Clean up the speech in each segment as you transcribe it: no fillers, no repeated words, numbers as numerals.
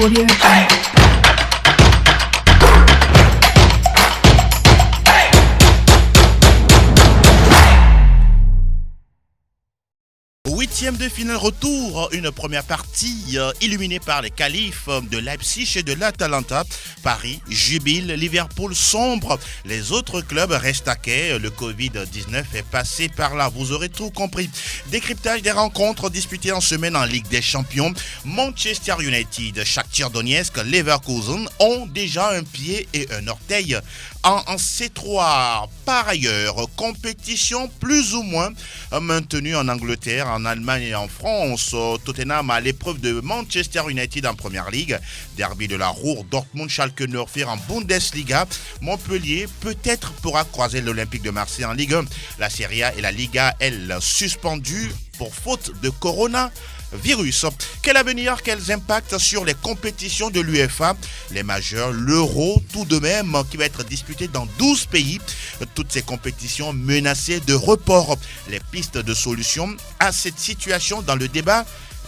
Audio Jungle. Huitième de finale retour, une première partie illuminée par les qualifs de Leipzig et de l'Atalanta. Paris jubile, Liverpool sombre, les autres clubs restent à quai. Le Covid-19 est passé par là, vous aurez tout compris. Décryptage des rencontres disputées en semaine en Ligue des Champions. Manchester United, Shakhtar Donetsk, Leverkusen ont déjà un pied et un orteil en C3. Par ailleurs, compétition plus ou moins maintenue en Angleterre, en Allemagne et en France. Tottenham à l'épreuve de Manchester United en Première Ligue. Derby de la Ruhr, Dortmund, Schalke 04 en Bundesliga. Montpellier peut-être pourra croiser l'Olympique de Marseille en Ligue 1. La Serie A et la Liga, elles, suspendues pour faute de coronavirus. Quel avenir, quels impacts sur les compétitions de l'UEFA, les majeures, l'Euro tout de même qui va être disputé dans 12 pays. Toutes ces compétitions menacées de report. Les pistes de solution à cette situation dans le débat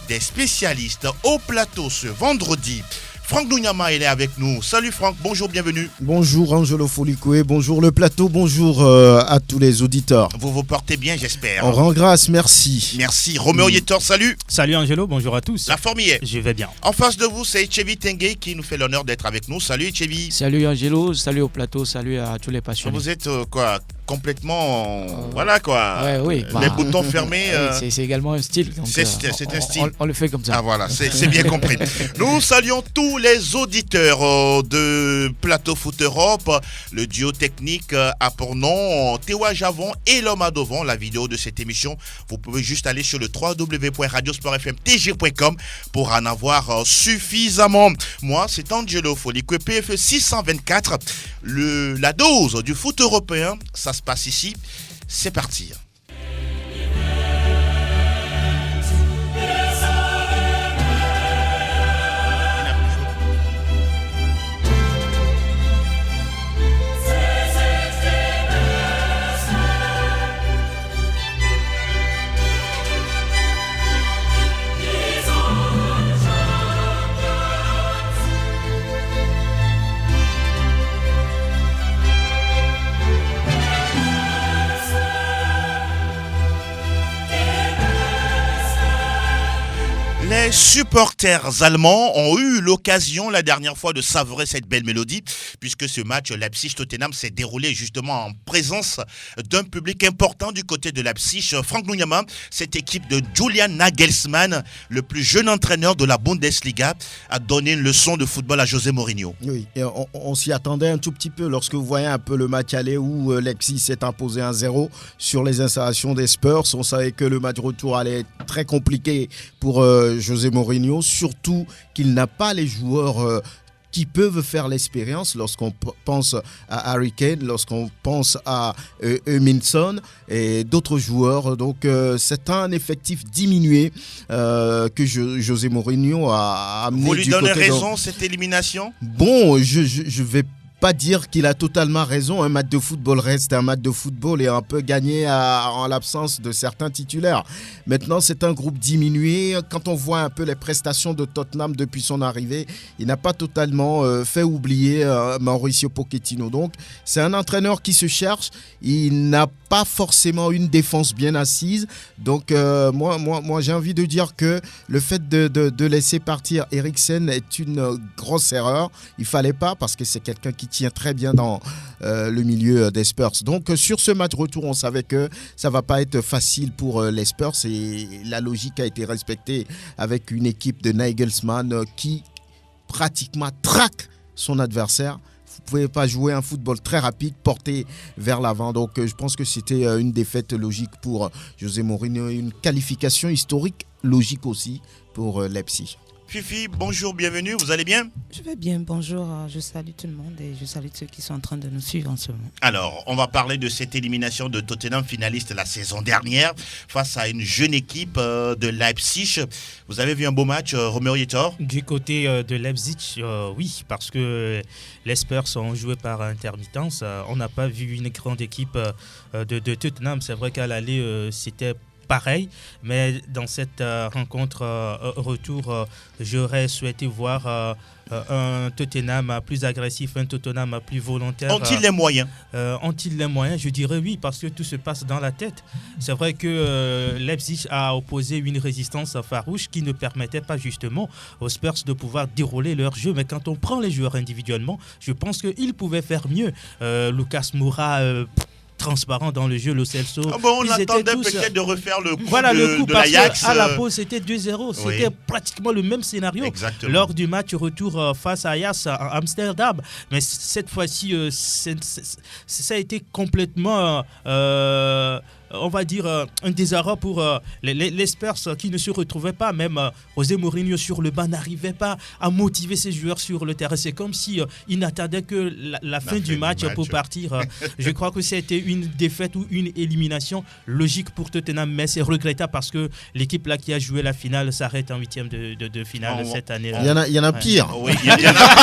des spécialistes au plateau ce vendredi. Franck Dougnama, il est avec nous. Salut Franck, bonjour, bienvenue. Bonjour Angelo Folikoué, bonjour le plateau, bonjour à tous les auditeurs. Vous vous portez bien, j'espère. On rend grâce, merci. Merci. Roméo Yetor, salut. Salut Angelo, bonjour à tous. La forme y est. Je vais bien. En face de vous, c'est Etchevi Tengue qui nous fait l'honneur d'être avec nous. Salut Etchevi. Salut Angelo, salut au plateau, salut à tous les passionnés. Vous êtes complètement... voilà quoi. Ouais, oui. Les boutons fermés. C'est également un style. Donc, c'est un style. On le fait comme ça. Ah voilà, c'est bien compris. Nous saluons tous les auditeurs de Plateau Foot Europe. Le duo technique a pour nom Théoua Javon et l'homme à devant. La vidéo de cette émission, vous pouvez juste aller sur le www.radiosportfmtg.com pour en avoir suffisamment. Moi, c'est Angelo Folikoué, PFE 624. La dose du foot européen, ça se passe ici. C'est parti. Les supporters allemands ont eu l'occasion la dernière fois de savourer cette belle mélodie puisque ce match Leipzig-Tottenham s'est déroulé justement en présence d'un public important du côté de Leipzig. Franck Dougnama, cette équipe de Julian Nagelsmann, le plus jeune entraîneur de la Bundesliga, a donné une leçon de football à José Mourinho. Oui, et on s'y attendait un tout petit peu lorsque vous voyez un peu le match aller où Leipzig s'est imposé 1-0 sur les installations des Spurs. On savait que le match retour allait être très compliqué pour José Mourinho, surtout qu'il n'a pas les joueurs qui peuvent faire l'expérience lorsqu'on pense à Harry Kane, lorsqu'on pense à Minson et d'autres joueurs. Donc c'est un effectif diminué que José Mourinho a amené. Vous lui donnez raison, cette élimination ? Bon, je vais pas dire qu'il a totalement raison. Un match de football reste un match de football et on peut gagner en l'absence de certains titulaires. Maintenant, c'est un groupe diminué. Quand on voit un peu les prestations de Tottenham depuis son arrivée, il n'a pas totalement fait oublier Mauricio Pochettino. Donc, c'est un entraîneur qui se cherche. Il n'a pas forcément une défense bien assise. Donc, moi, j'ai envie de dire que le fait de laisser partir Eriksen est une grosse erreur. Il fallait pas parce que c'est quelqu'un qui tient très bien dans le milieu des Spurs. Donc sur ce match retour, on savait que ça va pas être facile pour les Spurs et la logique a été respectée avec une équipe de Nagelsmann qui pratiquement traque son adversaire. Vous ne pouvez pas jouer un football très rapide, porté vers l'avant. Donc je pense que c'était une défaite logique pour José Mourinho, une qualification historique logique aussi pour Leipzig. Fifi, bonjour, bienvenue, vous allez bien ? Je vais bien, bonjour, je salue tout le monde et je salue ceux qui sont en train de nous suivre en ce moment. Alors, on va parler de cette élimination de Tottenham, finaliste la saison dernière, face à une jeune équipe de Leipzig. Vous avez vu un beau match, Roméo Yetor ? Du côté de Leipzig, oui, parce que les Spurs ont joué par intermittence. On n'a pas vu une grande équipe de Tottenham. C'est vrai qu'à l'aller, c'était pareil. Mais dans cette rencontre retour, j'aurais souhaité voir un Tottenham plus agressif, un Tottenham plus volontaire. Ont-ils les moyens? Ont-ils les moyens? Je dirais oui, parce que tout se passe dans la tête. C'est vrai que Leipzig a opposé une résistance farouche qui ne permettait pas justement aux Spurs de pouvoir dérouler leur jeu. Mais quand on prend les joueurs individuellement, je pense qu'ils pouvaient faire mieux. Lucas Moura... transparent dans le jeu, Lo Celso. On attendait peut-être de refaire le coup le coup, de parce l'Ajax. qu'à la pause, c'était 2-0. C'était pratiquement le même scénario. Exactement. Lors du match retour face à Ajax à Amsterdam. Mais cette fois-ci, ça a été complètement... on va dire un désarroi pour les Spurs qui ne se retrouvaient pas. Même José Mourinho sur le banc n'arrivait pas à motiver ses joueurs sur le terrain. C'est comme si il n'attendait que la fin du match pour partir. Je crois que c'était une défaite ou une élimination logique pour Tottenham, mais c'est regrettable parce que l'équipe là qui a joué la finale s'arrête en huitième de finale cette année. Il y en a pire. Oui, il y en a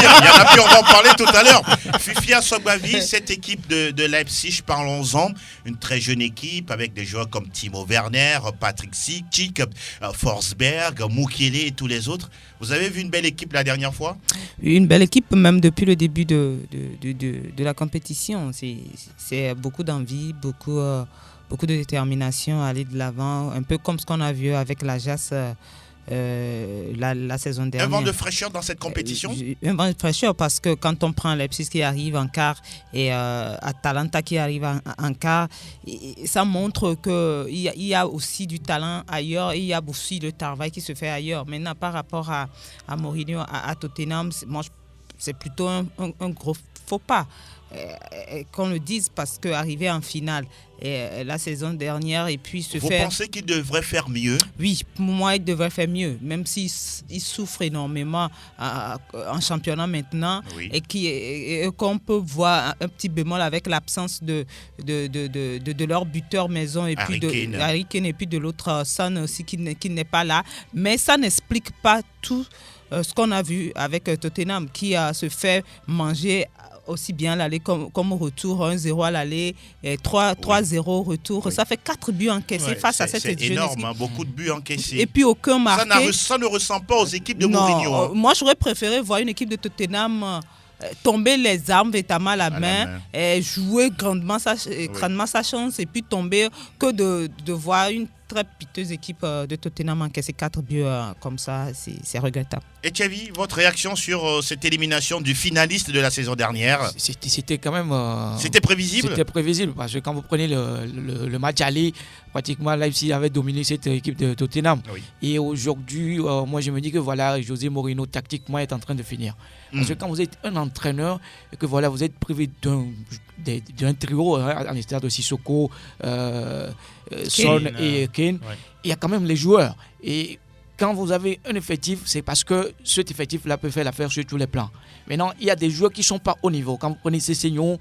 pire. On va en parler tout à l'heure. Fifia Sogbavi, cette équipe de Leipzig, parlons-en, une très jeune équipe avec des joueurs comme Timo Werner, Patrick Schick, Forsberg, Mukiele et tous les autres. Vous avez vu une belle équipe la dernière fois? Une belle équipe, même depuis le début de la compétition. C'est beaucoup d'envie, beaucoup de détermination à aller de l'avant, un peu comme ce qu'on a vu avec l'Ajax la saison dernière. Un vent de fraîcheur dans cette compétition? Un vent de fraîcheur parce que quand on prend Leipzig qui arrive en quart et Atalanta qui arrive en quart, ça montre qu'il y a aussi du talent ailleurs et il y a aussi le travail qui se fait ailleurs. Maintenant, par rapport à Mourinho, à Tottenham, c'est plutôt un gros faux pas. Qu'on le dise parce qu'arriver en finale la saison dernière et puis Vous pensez qu'il devrait faire mieux? Oui, pour moi il devrait faire mieux, même s'il souffre énormément en championnat maintenant et qu'on peut voir un petit bémol avec l'absence de leur buteur maison et puis de Harry Kane et puis de l'autre Son aussi qui n'est pas là, mais ça n'explique pas tout ce qu'on a vu avec Tottenham qui se fait manger aussi bien l'aller comme au retour, 1-0 à l'aller, 3-0 au retour. Oui. Ça fait 4 buts encaissés face à cette jeune équipe. C'est énorme, beaucoup de buts encaissés. Et puis aucun marqué. Ça ne ressemble pas aux équipes de Mourinho. Moi, j'aurais préféré voir une équipe de Tottenham tomber les armes vêtements à la main, et jouer grandement sa chance et puis tomber que de voir une très piteuse équipe de Tottenham encaisser 4 buts comme ça, c'est regrettable. Et Thierry, votre réaction sur cette élimination du finaliste de la saison dernière? C'était quand même... c'était prévisible? C'était prévisible parce que quand vous prenez le match aller, pratiquement Leipzig avait dominé cette équipe de Tottenham. Oui. Et aujourd'hui, moi je me dis que voilà, José Mourinho tactiquement est en train de finir. Parce que quand vous êtes un entraîneur et que voilà, vous êtes privé d'un trio, en l'histoire de Sissoko, Son et Kane, il y a quand même les joueurs. Et quand vous avez un effectif, c'est parce que cet effectif-là peut faire l'affaire sur tous les plans. Maintenant, il y a des joueurs qui ne sont pas au niveau. Quand vous prenez ces Seignon,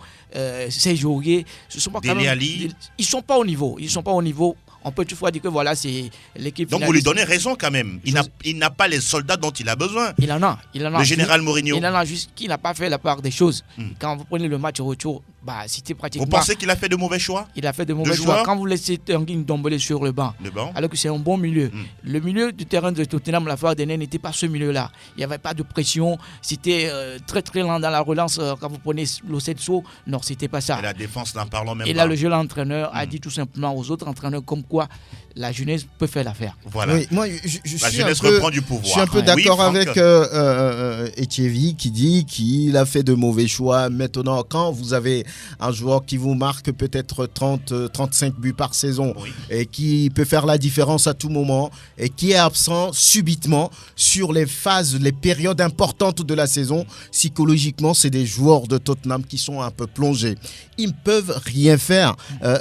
ces Jourier, ce sont pas quand même, ils ne sont pas au niveau. Ils ne sont pas au niveau. On peut toutefois dire que voilà, c'est l'équipe. Donc vous lui donnez raison quand même. Il n'a pas les soldats dont il a besoin. Il en a. Le général Mourinho. Il en a juste qui n'a pas fait la part des choses. Quand vous prenez le match retour, c'était pratiquement... Vous pensez qu'il a fait de mauvais choix? Il a fait de mauvais choix. Quand vous laissez Tanguy Ndombele sur le banc, alors que c'est un bon milieu. Le milieu du terrain de Tottenham, la fois dernière, n'était pas ce milieu-là. Il n'y avait pas de pression. C'était très très lent dans la relance. Quand vous prenez Lo Celso, non, c'était pas ça. Et la défense, n'en parlons même pas. Et là, le jeune entraîneur a dit tout simplement aux autres entraîneurs comme quoi la jeunesse peut faire l'affaire. Voilà. Oui, moi, la jeunesse reprend du pouvoir. Je suis un peu d'accord avec Etchevi qui dit qu'il a fait de mauvais choix. Maintenant, quand vous avez un joueur qui vous marque peut-être 30-35 buts par saison et qui peut faire la différence à tout moment et qui est absent subitement sur les phases, les périodes importantes de la saison, psychologiquement, c'est des joueurs de Tottenham qui sont un peu plongés. Ils ne peuvent rien faire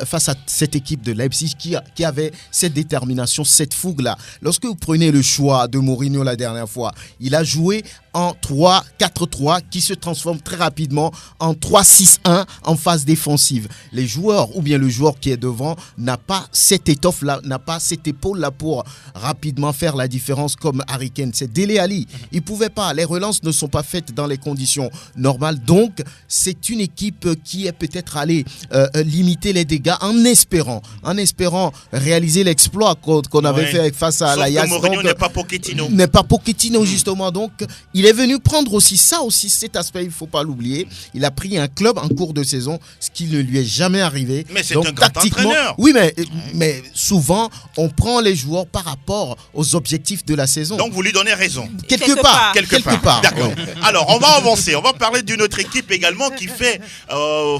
face à cette équipe de Leipzig qui avait cette détermination, cette fougue-là. Lorsque vous prenez le choix de Mourinho la dernière fois, il a joué en 3-4-3 qui se transforme très rapidement en 3-6-1 en phase défensive. Les joueurs ou bien le joueur qui est devant n'a pas cette étoffe-là, n'a pas cette épaule-là pour rapidement faire la différence comme Harry Kane. C'est Dele Alli. Il ne pouvait pas. Les relances ne sont pas faites dans les conditions normales. Donc, c'est une équipe qui est peut-être allée limiter les dégâts en espérant réaliser l'exploit qu'on avait fait face à l'Ajax. Mourinho n'est pas Pochettino. N'est pas Pochettino, justement. Donc, il est venu prendre aussi cet aspect, il ne faut pas l'oublier. Il a pris un club en cours de saison, ce qui ne lui est jamais arrivé. Mais c'est un grand entraîneur. Oui, mais souvent, on prend les joueurs par rapport aux objectifs de la saison. Donc, vous lui donnez raison. Quelque part. D'accord. Alors, on va avancer. On va parler d'une autre équipe également qui fait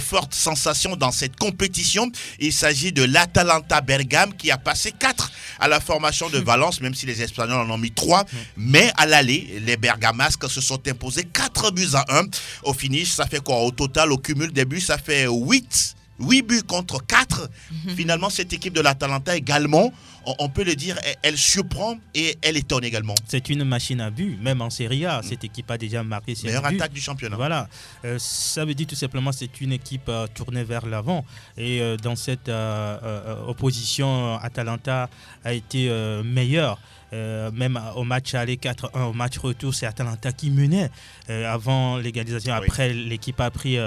forte sensation dans cette compétition. Il s'agit de l'Atalanta Bergame qui a passé 4 à la formation de Valence, même si les Espagnols en ont mis 3. Mais à l'aller, les Bergamasques se sont imposés 4-1. Au finish, ça fait quoi? Au total, au cumul des buts, ça fait 8 buts contre 4. Finalement, cette équipe de l'Atalanta également, on peut le dire, elle surprend et elle étonne également. C'est une machine à but, même en Serie A. Cette équipe a déjà marqué ses buts. Meilleure attaque du championnat. Voilà. Ça veut dire tout simplement que c'est une équipe tournée vers l'avant. Et dans cette opposition, Atalanta a été meilleure. Même au match aller 4-1, au match retour, c'est Atalanta qui menait avant l'égalisation. Après, l'équipe a pris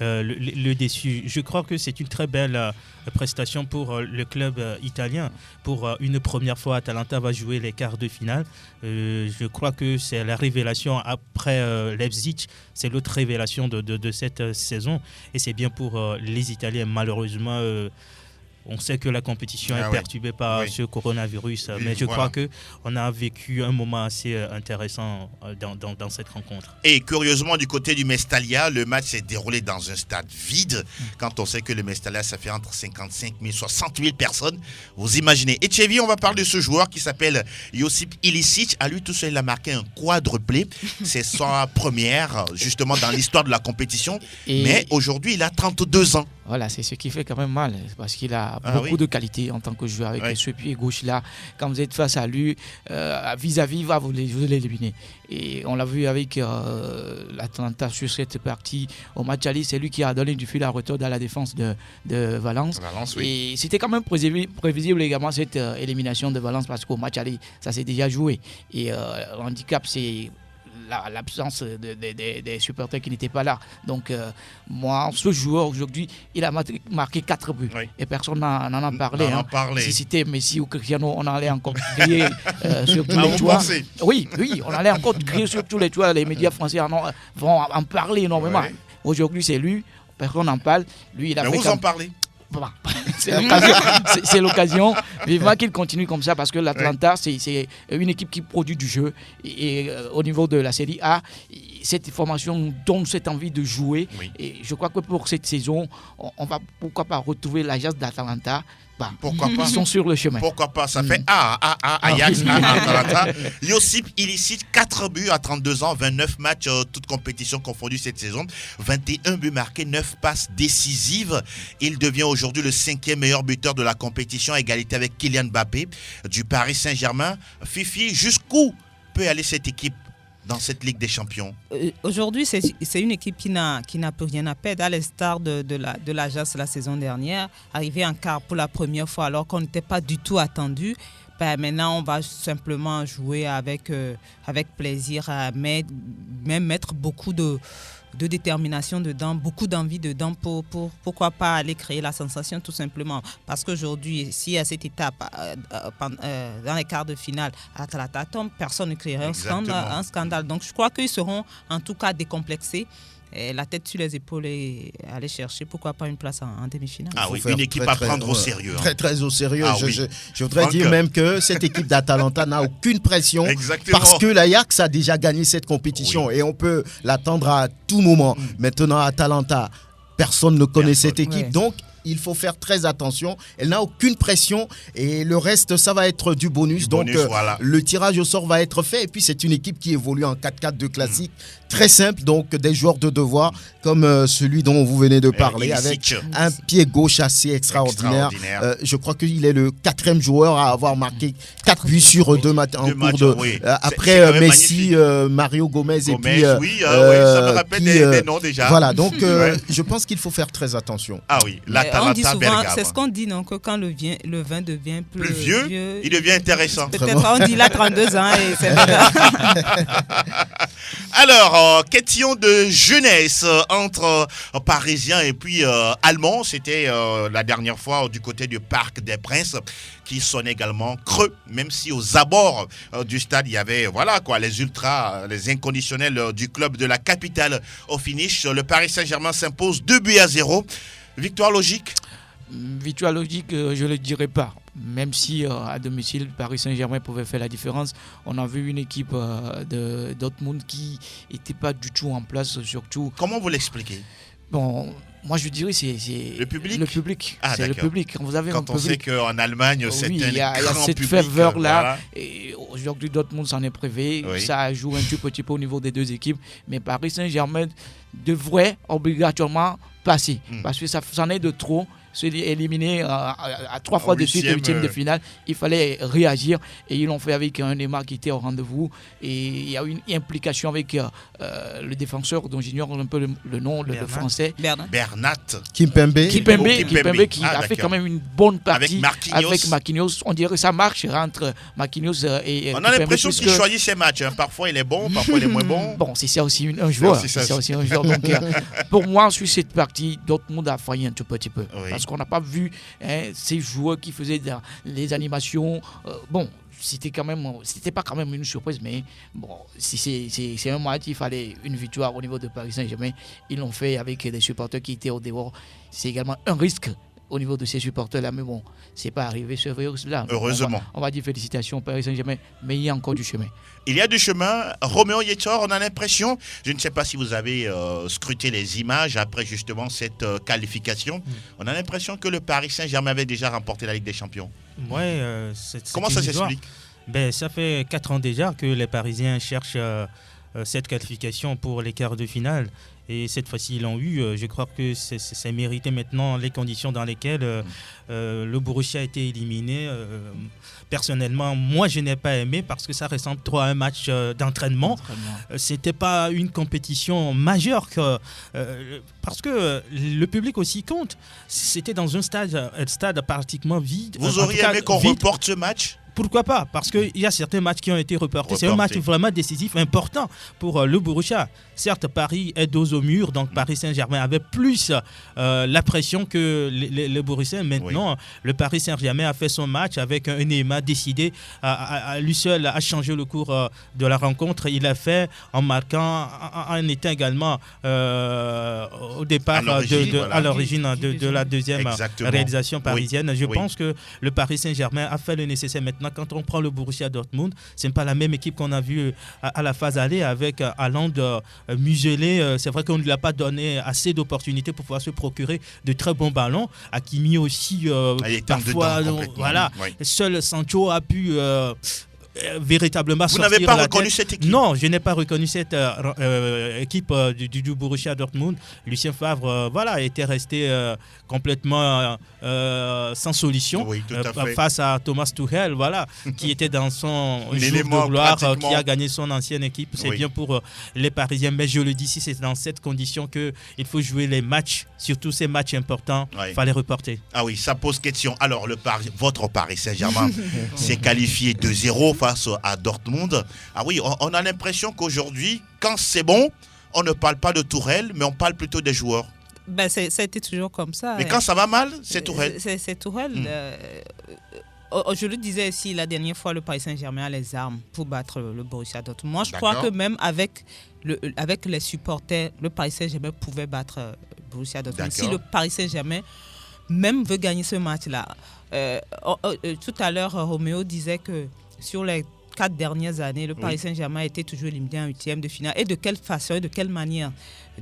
le dessus. Je crois que c'est une très belle prestation pour le club italien. Pour une première fois, Atalanta va jouer les quarts de finale. Je crois que c'est la révélation après Leipzig. C'est l'autre révélation de cette saison. Et c'est bien pour les Italiens. Malheureusement, on sait que la compétition est perturbée par ce coronavirus, mais je crois qu'on a vécu un moment assez intéressant dans cette rencontre. Et curieusement, du côté du Mestalla, le match s'est déroulé dans un stade vide. Quand on sait que le Mestalla, ça fait entre 55 000 et 60 000 personnes, vous imaginez. Et Tchevi, on va parler de ce joueur qui s'appelle Josip Ilicic. À lui tout seul, il a marqué un quadruplé. C'est sa première, justement, dans l'histoire de la compétition. Mais aujourd'hui, il a 32 ans. Voilà, c'est ce qui fait quand même mal, parce qu'il a beaucoup de qualité en tant que joueur avec ce pied gauche là. Quand vous êtes face à lui, vis-à-vis, vous l'éliminez. Et on l'a vu avec l'Atalanta sur cette partie au match aller, c'est lui qui a donné du fil à retordre à la défense de Valence. Et c'était quand même prévisible également cette élimination de Valence, parce qu'au match aller, ça s'est déjà joué. Et le handicap, c'est l'absence des supporters qui n'étaient pas là. Donc, moi, ce joueur aujourd'hui, il a marqué 4 buts. Et personne n'en a parlé. Si c'était Messi ou Cristiano, on allait encore crier sur tous les toits. Oui, on allait encore crier sur tous les toits. Les médias français vont en parler énormément. Aujourd'hui, c'est lui. Personne n'en parle. Lui, il a vous en parlez. C'est l'occasion. Vivement qu'il continue comme ça, parce que l'Atalanta, c'est une équipe qui produit du jeu. Et au niveau de la Série A, cette formation nous donne cette envie de jouer. Et je crois que pour cette saison, on va pourquoi pas retrouver l'Ajax d'Atalanta. Pourquoi pas? Ils sont sur le chemin. Pourquoi pas? Ça fait Ajax, Atalanta. Josip Ilicic, 4 buts à 32 ans, 29 matchs, toutes compétitions confondues cette saison, 21 buts marqués, 9 passes décisives. Il devient aujourd'hui le 5e meilleur buteur de la compétition, à égalité avec Kylian Mbappé du Paris Saint-Germain. Fifi, jusqu'où peut aller cette équipe dans cette Ligue des Champions? Aujourd'hui, c'est une équipe qui n'a plus rien à perdre, à l'instar de l'Ajax la saison dernière, arrivé en quart pour la première fois alors qu'on n'était pas du tout attendu. Maintenant, on va simplement jouer avec plaisir, même mettre beaucoup de détermination dedans, beaucoup d'envie dedans pour pourquoi pas aller créer la sensation tout simplement. Parce qu'aujourd'hui, si à cette étape, dans les quarts de finale, Atalanta tombe, personne ne créerait un scandale. Donc je crois qu'ils seront en tout cas décomplexés. Et la tête sur les épaules et aller chercher, pourquoi pas une place en demi-finale. Une équipe à prendre au sérieux. Très, très au sérieux. Je voudrais dire même que cette équipe d'Atalanta n'a aucune pression. Exactement. Parce que l'Ajax a déjà gagné cette compétition et on peut l'attendre à tout moment. Maintenant, Atalanta, personne ne connaît cette équipe. Donc, il faut faire très attention. Elle n'a aucune pression et le reste, ça va être du bonus. Donc, voilà. Le tirage au sort va être fait. Et puis, c'est une équipe qui évolue en 4-4 de classique. Très simple, donc des joueurs de devoir comme celui dont vous venez de parler, avec un pied gauche assez extraordinaire. Je crois qu'il est le 4e joueur à avoir marqué 4 buts sur 2 matchs en cours de... après Messi, Mario Gomez et puis... ça me rappelle des noms déjà. Voilà, donc je pense qu'il faut faire très attention. Ah oui, l'Atalanta Bergame. C'est ce qu'on dit, non, que quand le vin devient plus vieux, il devient intéressant. Peut-être on dit il a 32 ans et c'est vrai. Alors, question de jeunesse entre Parisiens et puis Allemands. C'était la dernière fois du côté du Parc des Princes qui sonnait également creux, même si aux abords du stade, il y avait les ultras, les inconditionnels du club de la capitale. Au finish, le Paris Saint-Germain s'impose 2-0. Victoire logique? Victoire logique, je ne le dirais pas. Même si à domicile, Paris Saint-Germain pouvait faire la différence. On a vu une équipe de Dortmund qui n'était pas du tout en place, surtout. Comment vous l'expliquez? Bon, moi je dirais c'est le public. Le public. Ah, c'est le public. Vous avez quand un on public. sait qu'en Allemagne, c'est il y a cette public, ferveur là. Voilà. Et aujourd'hui, Dortmund s'en est privé. Oui. Ça joue un tout petit peu au niveau des deux équipes. Mais Paris Saint-Germain devrait obligatoirement passer. Parce que ça en est de trop. Se éliminer à 3 fois de suite au 8e de finale, il fallait réagir et ils l'ont fait avec un Neymar qui était au rendez-vous et il y a eu une implication avec le défenseur dont j'ignore un peu le nom, le français. Bernat. Kimpembe qui a fait quand même une bonne partie avec Marquinhos. On dirait que ça marche entre Marquinhos et on a l'impression qu'il choisit ses matchs. Parfois il est bon, parfois il est moins bon. Bon, c'est ça aussi un joueur. Donc, pour moi, sur cette partie, Dortmund a failli un tout petit peu. Oui. Parce qu'on n'a pas vu ces joueurs qui faisaient les animations. C'était pas quand même une surprise, mais bon, c'est un match, il fallait une victoire au niveau de Paris Saint-Germain. Ils l'ont fait avec des supporters qui étaient au dehors. C'est également un risque au niveau de ces supporters-là, mais bon, c'est pas arrivé ce virus-là. Heureusement. On va dire félicitations Paris Saint-Germain, mais il y a encore du chemin. Il y a du chemin. Roméo Yetor, on a l'impression, je ne sais pas si vous avez scruté les images après justement cette qualification, on a l'impression que le Paris Saint-Germain avait déjà remporté la Ligue des Champions. Ouais, comment ça s'explique? Ça fait 4 ans déjà que les Parisiens cherchent cette qualification pour les quarts de finale. Et cette fois-ci, ils l'ont eu. Je crois que c'est mérité maintenant les conditions dans lesquelles le Borussia a été éliminé. Personnellement, moi, je n'ai pas aimé parce que ça ressemble trop à un match d'entraînement. C'était pas une compétition majeure parce que le public aussi compte. C'était dans un stade pratiquement vide. Vous auriez aimé qu'on reporte ce match? Pourquoi pas? Parce qu'il y a certains matchs qui ont été reportés. C'est un match vraiment décisif, important pour le Borussia. Certes, Paris est dos au mur, donc Paris Saint-Germain avait plus la pression que le Borussia. Maintenant, le Paris Saint-Germain a fait son match avec un Neymar décidé à lui seul à changer le cours de la rencontre. Il l'a fait en marquant, en étant également au départ, à l'origine de la deuxième réalisation parisienne. Je pense que le Paris Saint-Germain a fait le nécessaire. Maintenant, quand on prend le Borussia Dortmund, ce n'est pas la même équipe qu'on a vue à la phase aller avec Haaland muselé. C'est vrai qu'on ne lui a pas donné assez d'opportunités pour pouvoir se procurer de très bons ballons. Hakimi aussi, parfois, seul Sancho a pu... véritablement Vous n'avez pas reconnu cette équipe? Non, je n'ai pas reconnu cette équipe du Borussia Dortmund. Lucien Favre était resté complètement sans solution face à Thomas Tuchel, qui était dans son jour de gloire, qui a gagné son ancienne équipe. C'est bien pour les Parisiens, mais je le dis, si c'est dans cette condition qu'il faut jouer les matchs, surtout ces matchs importants, il fallait reporter. Ah oui, ça pose question. Alors, votre Paris Saint-Germain s'est qualifié 2-0 face à Dortmund. Ah oui, on a l'impression qu'aujourd'hui, quand c'est bon, on ne parle pas de Tourelle, mais on parle plutôt des joueurs. Ça a été toujours comme ça. Mais quand ça va mal, c'est Tourelle. C'est Tourelle. Je le disais ici la dernière fois, le Paris Saint-Germain a les armes pour battre le Borussia Dortmund. Moi, je crois que même avec les supporters, le Paris Saint-Germain pouvait battre le Borussia Dortmund. Si le Paris Saint-Germain même veut gagner ce match-là. Tout à l'heure, Roméo disait que sur les 4 dernières années, le Paris Saint-Germain a été toujours éliminé en huitième de finale. Et de quelle façon et de quelle manière?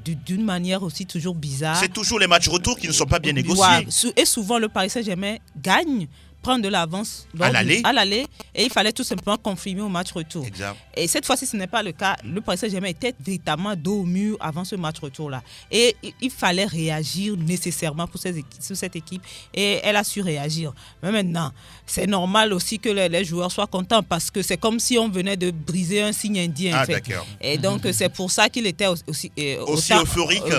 D'une manière aussi toujours bizarre. C'est toujours les matchs retour qui ne sont pas bien négociés. Ouais. Et souvent, le Paris Saint-Germain gagne, prend de l'avance à l'aller, et il fallait tout simplement confirmer au match retour. Exact. Et cette fois-ci, ce n'est pas le cas. Le Paris Saint-Germain était véritablement dos au mur avant ce match retour-là. Et il fallait réagir nécessairement pour cette équipe. Et elle a su réagir. Mais maintenant, c'est normal aussi que les joueurs soient contents parce que c'est comme si on venait de briser un signe indien. Ah, d'accord. Et donc, c'est pour ça qu'il était aussi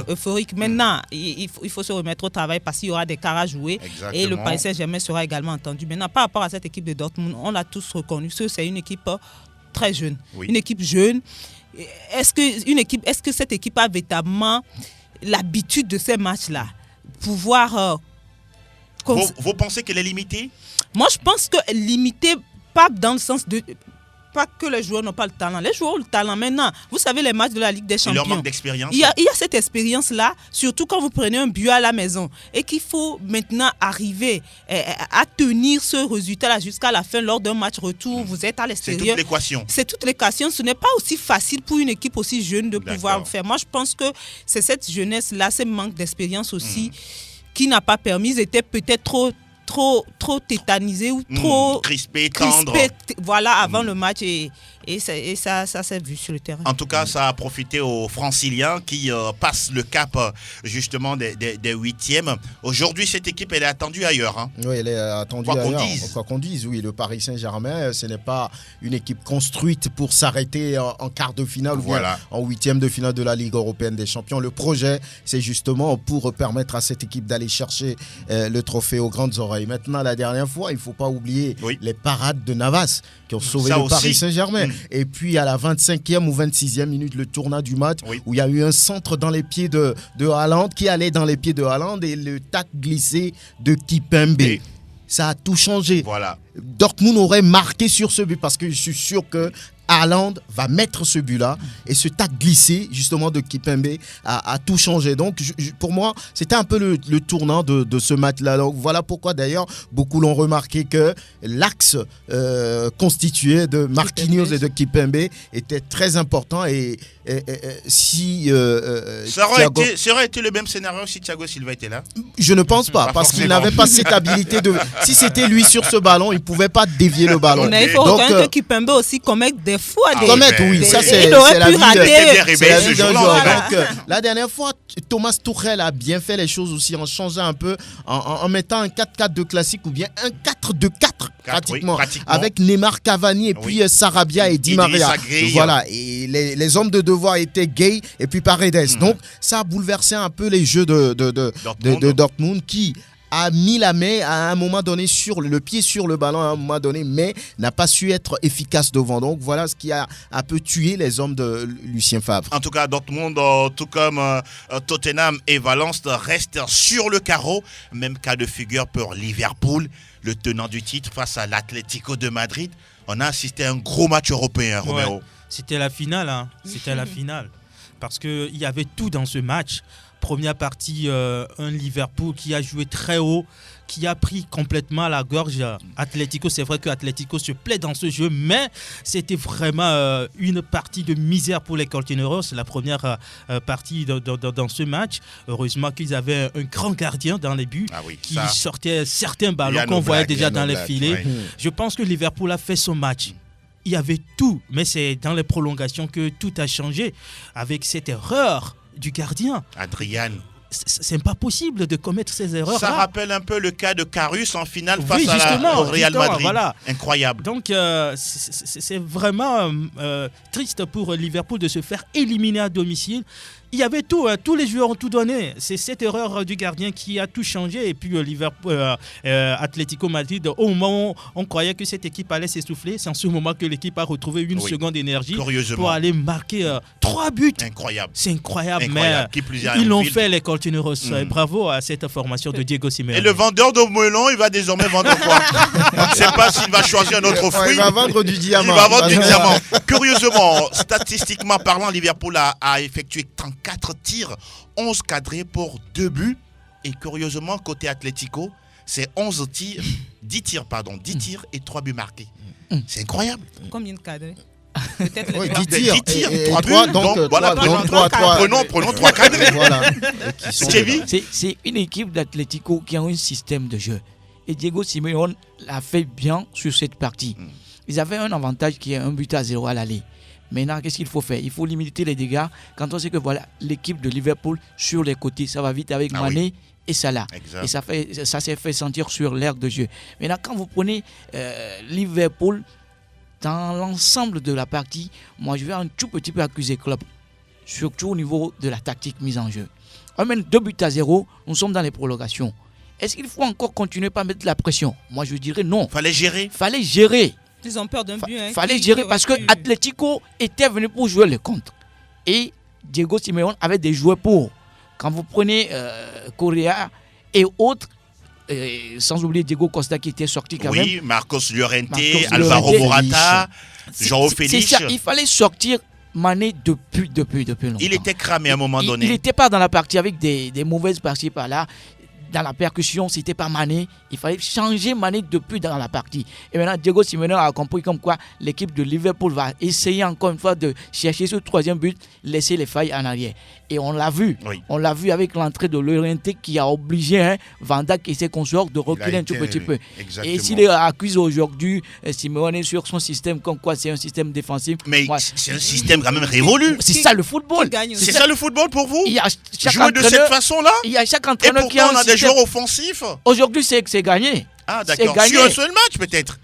euphorique. Maintenant, il faut se remettre au travail parce qu'il y aura des quarts à jouer. Exactement. Et le Paris Saint-Germain sera également entendu. Maintenant, par rapport à cette équipe de Dortmund, on l'a tous reconnu. C'est une équipe très jeune. Oui. Une équipe jeune. Est-ce que cette équipe a véritablement l'habitude de ces matchs-là? Pouvoir... Vous pensez qu'elle est limitée? Moi, je pense que limitée, pas dans le sens de... Pas que les joueurs n'ont pas le talent. Les joueurs ont le talent. Maintenant, vous savez, les matchs de la Ligue des Champions. Il leur manque d'expérience. Il y a cette expérience-là, surtout quand vous prenez un but à la maison et qu'il faut maintenant arriver à tenir ce résultat-là jusqu'à la fin lors d'un match retour. Vous êtes à l'extérieur. C'est toute l'équation. C'est toute l'équation. Ce n'est pas aussi facile pour une équipe aussi jeune de pouvoir le faire. Moi, je pense que c'est cette jeunesse-là, ce manque d'expérience aussi qui n'a pas permis. Ils étaient peut-être trop tétanisé ou trop crispé, tendre. Voilà, avant le match et ça s'est vu sur le terrain. En tout cas, ça a profité aux Franciliens qui passent le cap justement des huitièmes. Aujourd'hui, cette équipe, elle est attendue ailleurs. Hein. Oui, elle est attendue ailleurs. Quoi qu'on dise, oui, le Paris Saint-Germain, ce n'est pas une équipe construite pour s'arrêter en quart de finale ou bien en huitième de finale de la Ligue européenne des champions. Le projet, c'est justement pour permettre à cette équipe d'aller chercher le trophée aux grandes oreilles. Maintenant, la dernière fois, il ne faut pas oublier les parades de Navas qui ont sauvé le Paris Saint-Germain. Et puis, à la 25e ou 26e minute, le tournant du match, où il y a eu un centre dans les pieds de Haaland, qui allait dans les pieds de Haaland et le tac glissé de Kipembe. Ça a tout changé. Voilà. Dortmund aurait marqué sur ce but parce que je suis sûr que Haaland va mettre ce but-là et ce tac glissé justement de Kipembe a tout changé. Donc pour moi, c'était un peu le tournant de ce match-là. Donc voilà pourquoi d'ailleurs beaucoup l'ont remarqué que l'axe constitué de Marquinhos et de Kipembe était très important et si ça aurait été le même scénario si Thiago Silva était là. Je ne pense pas parce qu'il n'avait pas cette habilité de. Si c'était lui sur ce ballon, il pouvait pas dévier le ballon. Mais il faut reconnaître que Kipembe aussi commet des fois ça c'est la vie d'un joueur. Donc la dernière fois, Thomas Tuchel a bien fait les choses aussi en changeant un peu, en mettant un 4-4 de classique ou bien un 4-2-4 pratiquement, avec Neymar, Cavani et puis Sarabia et Di Maria. Voilà, et les hommes de devoir étaient Gay et puis Paredes. Donc ça a bouleversé un peu les jeux de Dortmund qui a mis la main à un moment donné sur le pied sur le ballon à un moment donné, mais n'a pas su être efficace devant. Donc voilà ce qui a un peu tué les hommes de Lucien Favre. En tout cas, Dortmund, tout comme Tottenham et Valence, restent sur le carreau. Même cas de figure pour Liverpool, le tenant du titre face à l'Atlético de Madrid. On a assisté à un gros match européen, Romero. C'était la finale, hein. C'était la finale. Parce qu'il y avait tout dans ce match. Première partie, un Liverpool qui a joué très haut, qui a pris complètement à la gorge Atlético. C'est vrai que Atlético se plaît dans ce jeu, mais c'était vraiment une partie de misère pour les Colchoneros. La première partie dans ce match. Heureusement qu'ils avaient un grand gardien dans les buts qui sortait certains ballons qu'on voyait déjà dans les filets. Oui. Je pense que Liverpool a fait son match. Il y avait tout, mais c'est dans les prolongations que tout a changé avec cette erreur du gardien. Adrian. C'est pas possible de commettre ces erreurs. Ça rappelle un peu le cas de Karius en finale face au Real Madrid. Voilà. Incroyable. Donc c'est vraiment triste pour Liverpool de se faire éliminer à domicile. Il y avait tout, tous les joueurs ont tout donné. C'est cette erreur du gardien qui a tout changé. Et puis Atlético Madrid, au moment où on croyait que cette équipe allait s'essouffler, c'est en ce moment que l'équipe a retrouvé une seconde énergie pour aller marquer 3 buts. Incroyable. C'est incroyable. Mais ils l'ont fait, les Colchoneros. Bravo à cette formation de Diego Simeone. Et le vendeur de melon, il va désormais vendre quoi? On ne sait pas s'il va choisir un autre fruit. Il va vendre du diamant. Il va vendre du diamant. Curieusement, statistiquement parlant, Liverpool a effectué 34 tirs, 11 cadrés pour 2 buts. Et curieusement, côté Atlético, c'est 11 tirs, 10 tirs et 3 buts marqués. C'est incroyable. Combien de cadrés? Peut-être Oui, les 10 tirs et 3 3 buts. buts. Donc, voilà, prenons 3 cadrés. Voilà. C'est une équipe d'Atlético qui a un système de jeu. Et Diego Simeone l'a fait bien sur cette partie. Ils avaient un avantage qui est 1-0 à l'aller. Maintenant, qu'est-ce qu'il faut faire? Il faut limiter les dégâts. Quand on sait que voilà, l'équipe de Liverpool sur les côtés, ça va vite avec Mané et Salah. Exact. Et ça s'est fait sentir sur l'aire de jeu. Maintenant, quand vous prenez Liverpool, dans l'ensemble de la partie, moi je vais un tout petit peu accuser Klopp, surtout au niveau de la tactique mise en jeu. On mène 2-0, nous sommes dans les prolongations. Est-ce qu'il faut encore continuer par mettre de la pression? Moi je dirais non. Fallait gérer. Ils ont peur d'un but. Fallait gérer parce que Atlético était venu pour jouer le contre. Et Diego Simeone avait des joueurs pour. Quand vous prenez Correa et autres, sans oublier Diego Costa qui était sorti quand même. Oui, Marcos Llorente, Alvaro Morata, João Félix. C'est ça, il fallait sortir Mané depuis longtemps. Il était cramé à un moment donné. Il n'était pas dans la partie avec des mauvaises parties par là. Dans la percussion, c'était pas Mané. Il fallait changer Mané depuis dans la partie. Et maintenant, Diego Simeone a compris comme quoi l'équipe de Liverpool va essayer encore une fois de chercher ce troisième but, laisser les failles en arrière. Et on l'a vu. Oui. On l'a vu avec l'entrée de Llorente qui a obligé Van Dijk et ses consorts de reculer un tout petit peu. Exactement. Et s'il est accusé aujourd'hui, Simeone sur son système, comme quoi c'est un système défensif. Mais c'est un système quand même révolu. C'est ça le football. C'est ça le football pour vous? Il y a chaque Jouer de cette façon-là? Il y a chaque Et entraîneur qui a pourtant, on un a des système. joueurs offensifs. Aujourd'hui, c'est gagné. Ah, d'accord. C'est gagné. Sur un seul match, peut-être.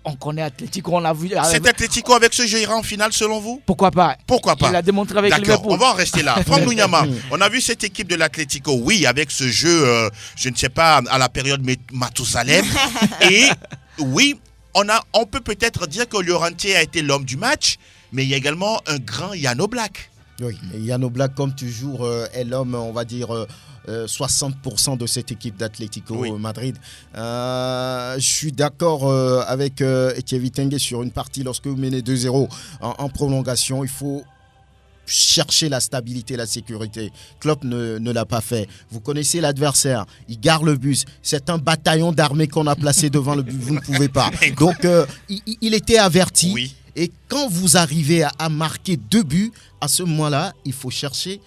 On connaît Atlético, on l'a vu. Cet Atlético avec ce jeu ira en finale, selon vous? Pourquoi pas? Pourquoi pas? Il l'a démontré avec D'accord, Liverpool. on va en rester là. Franck Mounyama, on a vu cette équipe de l'Atlético, oui, avec ce jeu, je ne sais pas, à la période Mathusalem. Et oui, on peut peut-être dire que Llorente a été l'homme du match, mais il y a également un grand Jan Oblak. Oui, Jan Oblak, comme toujours, est l'homme, on va dire, 60% de cette équipe d'Atlético Madrid. Je suis d'accord avec Kevin Tengue sur une partie. Lorsque vous menez 2-0 en prolongation, il faut chercher la stabilité, la sécurité. Klopp ne l'a pas fait. Vous connaissez l'adversaire, il garde le bus. C'est un bataillon d'armée qu'on a placé devant le but. Vous ne pouvez pas. Donc, il était averti. Oui. Et quand vous arrivez à marquer 2 buts, à ce moment-là, il faut chercher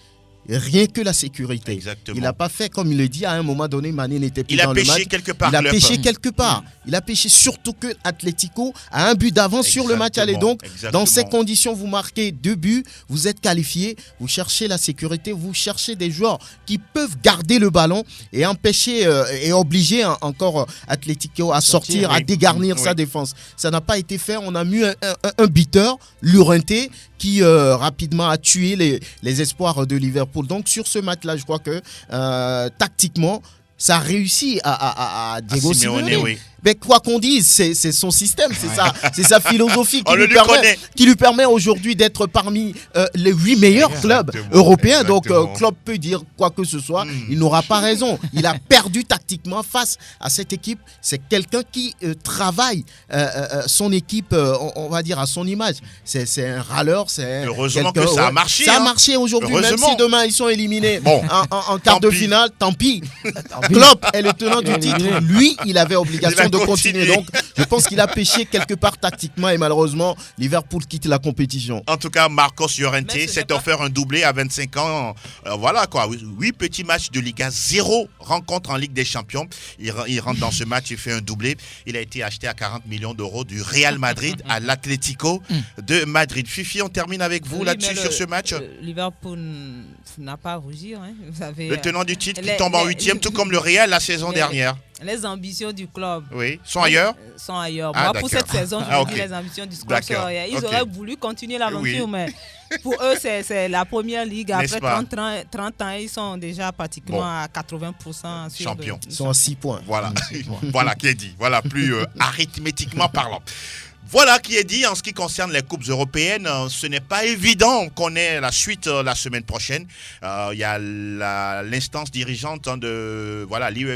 rien que la sécurité. Exactement. Il n'a pas fait, comme il le dit, à un moment donné, Mané n'était plus dans le match. Il a péché quelque part. Il a péché quelque part. Il a péché surtout que Atlético a un but d'avance sur le match aller. Donc, dans ces conditions, vous marquez 2 buts, vous êtes qualifié, vous cherchez la sécurité, vous cherchez des joueurs qui peuvent garder le ballon et empêcher et obliger encore Atlético à sortir, à dégarnir sa défense. Ça n'a pas été fait. On a mis un buteur, Llorente, qui rapidement a tué les espoirs de Liverpool. Donc sur ce match-là, je crois que tactiquement, ça a réussi à Diego Simeone. Oui. Mais quoi qu'on dise, c'est son système, c'est sa philosophie qui lui permet aujourd'hui d'être parmi les 8 meilleurs clubs européens. Donc Klopp peut dire quoi que ce soit, il n'aura pas raison. Il a perdu tactiquement face à cette équipe. C'est quelqu'un qui travaille son équipe, on va dire, à son image. C'est un râleur. Heureusement que ça a marché. Ça a marché aujourd'hui, même si demain ils sont éliminés en quart de finale, tant pis. Klopp est le tenant du titre. Lui, il avait obligation de continuer. Donc, je pense qu'il a péché quelque part tactiquement et malheureusement, Liverpool quitte la compétition. En tout cas, Marcos Llorente s'est offert un doublé à 25 ans. Voilà quoi, 8 petits matchs de Liga, 0 rencontre en Ligue des Champions. Il rentre dans ce match, il fait un doublé. Il a été acheté à 40 millions d'euros du Real Madrid à l'Atlético de Madrid. Fifi, on termine avec vous là-dessus sur ce match. Liverpool n'a pas à rougir. Hein. Vous avez, le tenant du titre qui tombe en 8e, tout comme le Real la saison dernière. Les ambitions du club sont ailleurs. Moi, pour cette saison, je dis les ambitions du club sont ailleurs. Ils auraient voulu continuer l'aventure, mais pour eux, c'est la première ligue. Après 30 ans, ils sont déjà pratiquement à 80% champions. Ils sont à 6 points. Voilà, voilà qui est dit. Voilà, plus arithmétiquement parlant. Voilà qui est dit en ce qui concerne les coupes européennes. Ce n'est pas évident qu'on ait la suite la semaine prochaine. Il y a l'instance dirigeante de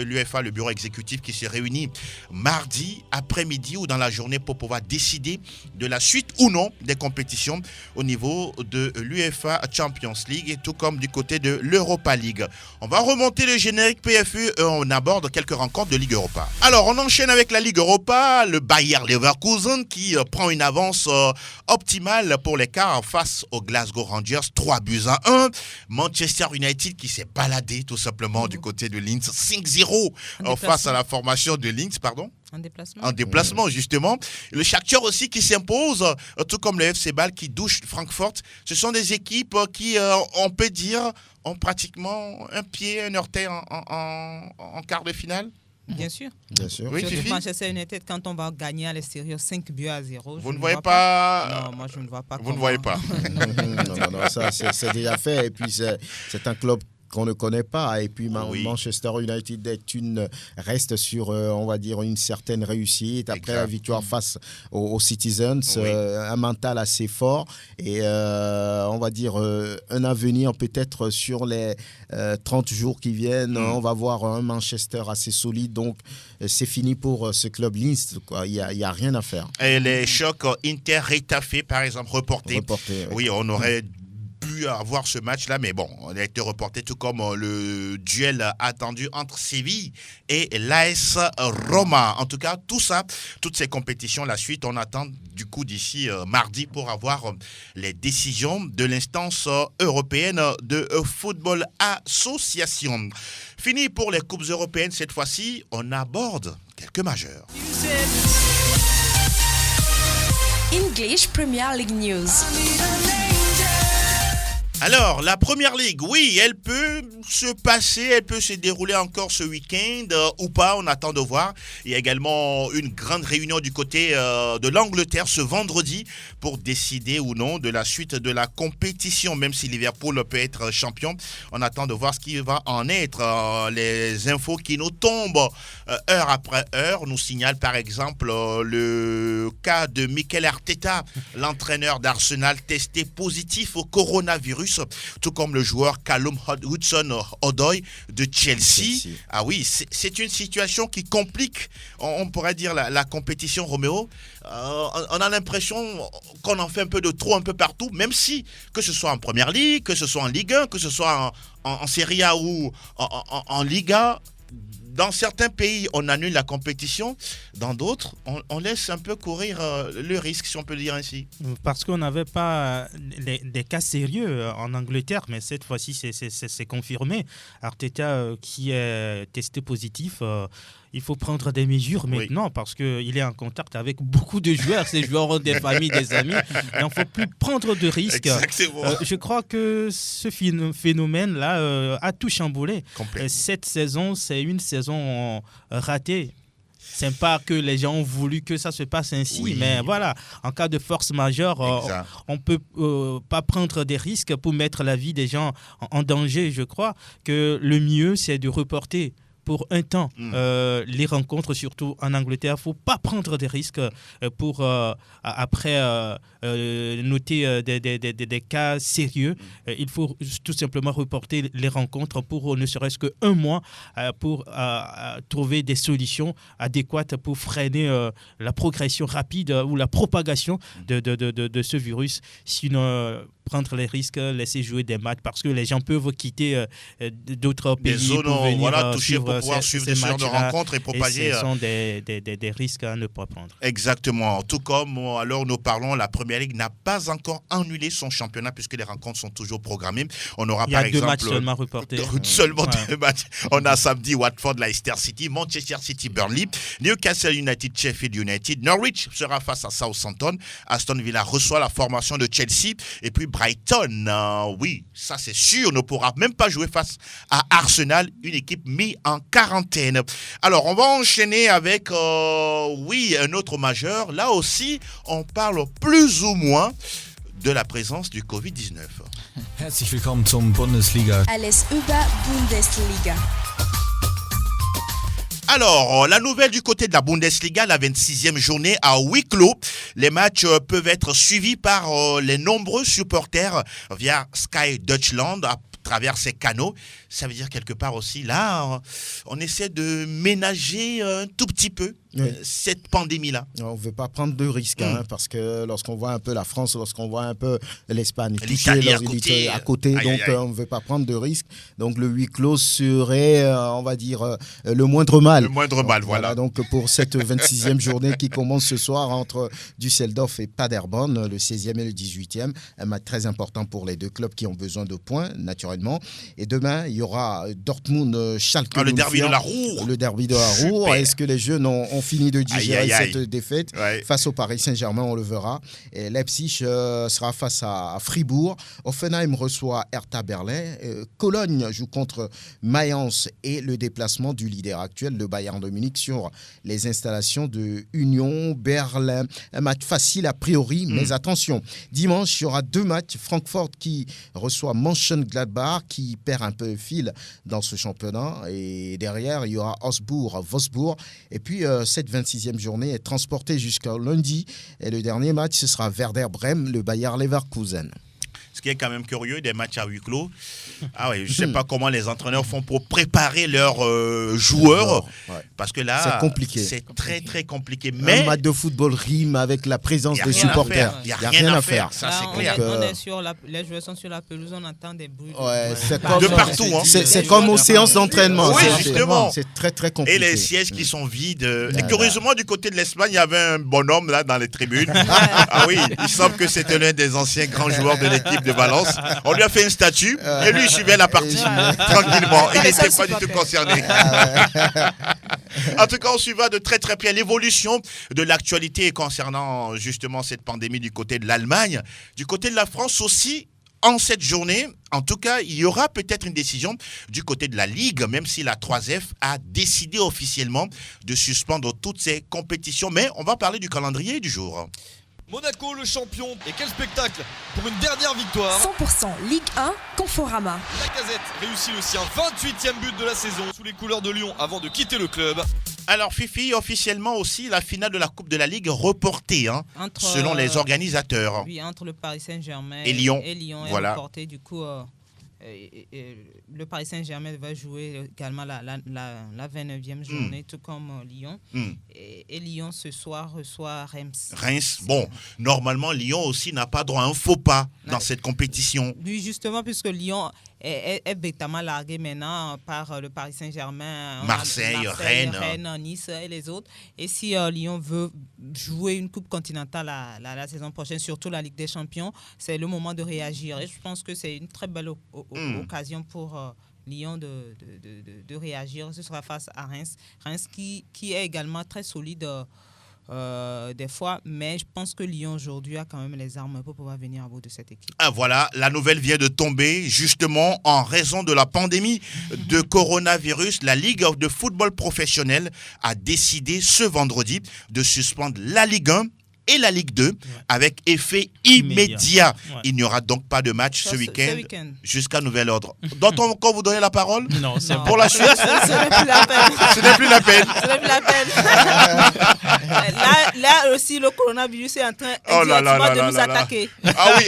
l'UEFA, le bureau exécutif, qui se réunit mardi après-midi ou dans la journée pour pouvoir décider de la suite ou non des compétitions au niveau de l'UEFA Champions League et tout comme du côté de l'Europa League. On va remonter le générique PFU et on aborde quelques rencontres de Ligue Europa. Alors on enchaîne avec la Ligue Europa, le Bayer Leverkusen qui prend une avance optimale pour les quarts face aux Glasgow Rangers, 3-1. Manchester United qui s'est baladé tout simplement du côté de Linz, 5-0 face à la formation de Linz, pardon. En déplacement, justement. Le Shakhtar aussi qui s'impose, tout comme le FC Bâle qui douche Francfort. Ce sont des équipes qui, on peut dire, ont pratiquement un pied, un orteil en quart de finale. Bien sûr. Oui, sur Manchester United, quand on va gagner à l'extérieur 5-0. Vous ne voyez pas. Non, moi je ne vois pas. Vous ne voyez pas. Non, ça c'est déjà fait. Et puis c'est un club qu'on ne connaît pas. Et puis Manchester United reste sur, on va dire, une certaine réussite. Après la victoire face aux Citizens, un mental assez fort et on va dire un avenir peut-être sur les 30 jours qui viennent. On va voir un Manchester assez solide. Donc, c'est fini pour ce club Linz. Il n'y a rien à faire. Et les chocs Inter-Retafe, par exemple, reportés. Oui, on aurait pu avoir ce match-là, mais bon, on a été reporté tout comme le duel attendu entre Séville et l'AS Roma. En tout cas, tout ça, toutes ces compétitions, la suite, on attend du coup d'ici mardi pour avoir les décisions de l'instance européenne de football association. Fini pour les coupes européennes, cette fois-ci, on aborde quelques majeurs. English Premier League News. Alors, la Première Ligue, oui, elle peut se passer, elle peut se dérouler encore ce week-end ou pas, on attend de voir. Il y a également une grande réunion du côté de l'Angleterre ce vendredi pour décider ou non de la suite de la compétition. Même si Liverpool peut être champion, on attend de voir ce qui va en être. Les infos qui nous tombent heure après heure nous signalent par exemple le cas de Mikel Arteta, l'entraîneur d'Arsenal testé positif au coronavirus. Tout comme le joueur Callum Hudson-Odoi de Chelsea. Ah oui, c'est une situation qui complique, on pourrait dire, la compétition, Roméo. On a l'impression qu'on en fait un peu de trop un peu partout, même si, que ce soit en Première Ligue, que ce soit en Ligue 1, que ce soit en Serie A ou en Liga. Dans certains pays, on annule la compétition. Dans d'autres, on laisse un peu courir le risque, si on peut le dire ainsi. Parce qu'on n'avait pas des cas sérieux en Angleterre, mais cette fois-ci, c'est confirmé. Arteta qui est testé positif, il faut prendre des mesures maintenant parce qu'il est en contact avec beaucoup de joueurs. Ces joueurs ont des familles, des amis. Et il ne faut plus prendre de risques. Je crois que ce phénomène-là a tout chamboulé. Cette saison, c'est une saison ratée. C'est pas que les gens ont voulu que ça se passe ainsi, mais voilà, en cas de force majeure, on peut pas prendre des risques pour mettre la vie des gens en danger. Je crois que le mieux, c'est de reporter pour un temps les rencontres, surtout en Angleterre. Il ne faut pas prendre des risques pour après noter des cas sérieux. Il faut tout simplement reporter les rencontres pour ne serait-ce qu'un mois pour trouver des solutions adéquates pour freiner la progression rapide ou la propagation de ce virus. Sinon, prendre les risques, laisser jouer des matchs parce que les gens peuvent quitter d'autres pays des zones pour venir toucher pour pouvoir suivre des séances de rencontres et propager. Et ce sont des risques à ne pas prendre. Exactement. Tout comme alors nous parlons, la Première Ligue n'a pas encore annulé son championnat puisque les rencontres sont toujours programmées. On aura par exemple 2 matchs seulement reportés. Seulement 2 matchs. On a samedi Watford, Leicester City, Manchester City, Burnley, Newcastle United, Sheffield United, Norwich sera face à Southampton, Aston Villa reçoit la formation de Chelsea et puis Brighton, oui, ça c'est sûr, ne pourra même pas jouer face à Arsenal, une équipe mise en quarantaine. Alors, on va enchaîner avec, un autre majeur. Là aussi, on parle plus ou moins de la présence du Covid-19. Herzlich willkommen zum Bundesliga. Alles über Bundesliga. Alors, la nouvelle du côté de la Bundesliga, la 26e journée à huis clos. Les matchs peuvent être suivis par les nombreux supporters via Sky Deutschland à travers ces canaux. Ça veut dire quelque part aussi, là, on essaie de ménager un tout petit peu cette pandémie-là. On ne veut pas prendre de risques, parce que lorsqu'on voit un peu la France, lorsqu'on voit un peu l'Espagne, l'Italie à côté, donc on ne veut pas prendre de risques. Donc le huis clos serait, on va dire, le moindre mal. Le moindre mal, voilà. Donc pour cette 26e journée qui commence ce soir entre Düsseldorf et Paderborn, le 16e et le 18e, un match très important pour les deux clubs qui ont besoin de points, naturellement. Et demain, il y aura Dortmund-Schalke. Le derby de la Ruhr. Le derby de la Ruhr. Est-ce que les jeunes ont fini de digérer cette défaite face au Paris Saint-Germain, on le verra. Et Leipzig sera face à Fribourg. Offenheim reçoit Hertha Berlin. Cologne joue contre Mayence et le déplacement du leader actuel, le Bayern de Munich, sur les installations de Union Berlin. Un match facile a priori, mais attention, dimanche, il y aura 2 matchs. Francfort qui reçoit Mönchengladbach, qui perd un peu fil dans ce championnat. Et derrière, il y aura Wolfsburg. Et puis, cette 26e journée est transportée jusqu'à lundi. Et le dernier match, ce sera Werder Bremen, le Bayer Leverkusen. Ce qui est quand même curieux, des matchs à huis clos. Ah oui, je ne sais pas comment les entraîneurs font pour préparer leurs joueurs. Parce que là, c'est compliqué. C'est très, très compliqué. Mais un match de football rime avec la présence de supporters. Il n'y a rien à faire. Ça, là, c'est clair. On est sur les joueurs sont sur la pelouse, on entend des bruits. De partout. C'est comme aux séances d'entraînement. Oui, justement. C'est très, très compliqué. Et les sièges qui sont vides. Et curieusement, du côté de l'Espagne, il y avait un bonhomme là dans les tribunes. Ah oui, il semble que c'était l'un des anciens grands joueurs de l'équipe de Valence. On lui a fait une statue et lui il suivait la partie tranquillement. Il n'était pas du tout concerné. En tout cas, on suivra de très très près l'évolution de l'actualité concernant justement cette pandémie du côté de l'Allemagne. Du côté de la France aussi, en cette journée, en tout cas, il y aura peut-être une décision du côté de la Ligue, même si la 3F a décidé officiellement de suspendre toutes ces compétitions. Mais on va parler du calendrier du jour. Monaco, le champion. Et quel spectacle pour une dernière victoire. 100% Ligue 1, Conforama. Lacazette réussit le sien, 28e but de la saison sous les couleurs de Lyon avant de quitter le club. Alors Fifi, officiellement aussi, la finale de la Coupe de la Ligue reportée, selon les organisateurs. Oui, entre le Paris Saint-Germain et Lyon. Est reportée. Du coup, le Paris Saint-Germain va jouer également la 29e journée, tout comme Lyon. Et Lyon, ce soir, reçoit Reims. Bon, normalement, Lyon aussi n'a pas droit à un faux pas dans cette compétition. Oui, justement, puisque Lyon est bêtement largué maintenant par le Paris Saint-Germain, Marseille, Rennes, Nice et les autres. Et si Lyon veut jouer une Coupe continentale la saison prochaine, surtout la Ligue des Champions, c'est le moment de réagir. Et je pense que c'est une très belle occasion pour Lyon de réagir. Ce sera face à Reims. Reims qui est également très solide des fois, mais je pense que Lyon aujourd'hui a quand même les armes pour pouvoir venir à bout de cette équipe. Ah, voilà, la nouvelle vient de tomber justement en raison de la pandémie de coronavirus. La Ligue de football professionnel a décidé ce vendredi de suspendre la Ligue 1 et la Ligue 2 avec effet immédiat. Il n'y aura donc pas de match ce week-end jusqu'à nouvel ordre. Doit-on encore vous donner la parole? Non, c'est pour la suite. Ce n'est plus la peine. Ce n'est plus la peine. Ce n'est plus la peine. Là aussi, le coronavirus est en train de nous attaquer. Ah oui.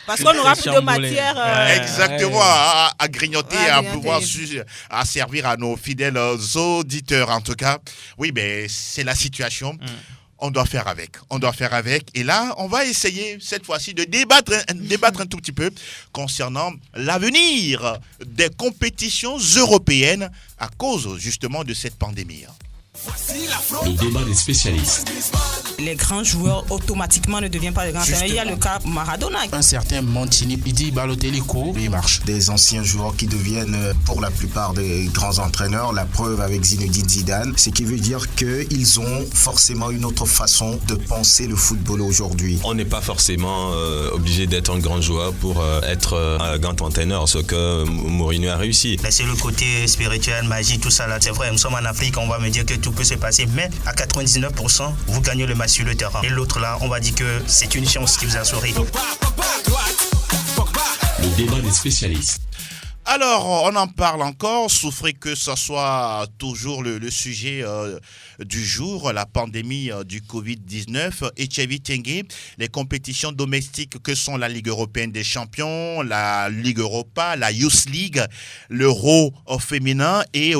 Parce qu'on n'aura plus de matière. Exactement, à grignoter, à pouvoir à servir à nos fidèles auditeurs en tout cas. Oui, mais c'est la situation. On doit faire avec. Et là, on va essayer cette fois-ci de débattre un tout petit peu concernant l'avenir des compétitions européennes à cause justement de cette pandémie. Le débat des spécialistes. Les grands joueurs automatiquement ne deviennent pas des grands joueurs. Il y a le cas Maradona. Un certain Mancini, il dit Balotelli court, il marche. Des anciens joueurs qui deviennent pour la plupart des grands entraîneurs. La preuve avec Zinedine Zidane, ce qui veut dire qu'ils ont forcément une autre façon de penser le football aujourd'hui. On n'est pas forcément obligé d'être un grand joueur pour être un grand entraîneur, ce que Mourinho a réussi. C'est le côté spirituel, magie, tout ça là. C'est vrai, nous sommes en Afrique, on va me dire que tout peut se passer, mais à 99%, vous gagnez le match sur le terrain. Et l'autre là, on va dire que c'est une chance qui vous a souri. Le débat des spécialistes. Alors, on en parle encore, souffrez que ce soit toujours le sujet du jour, la pandémie du Covid-19. Etchevi Tengue, les compétitions domestiques que sont la Ligue européenne des champions, la Ligue Europa, la Youth League, l'Euro féminin et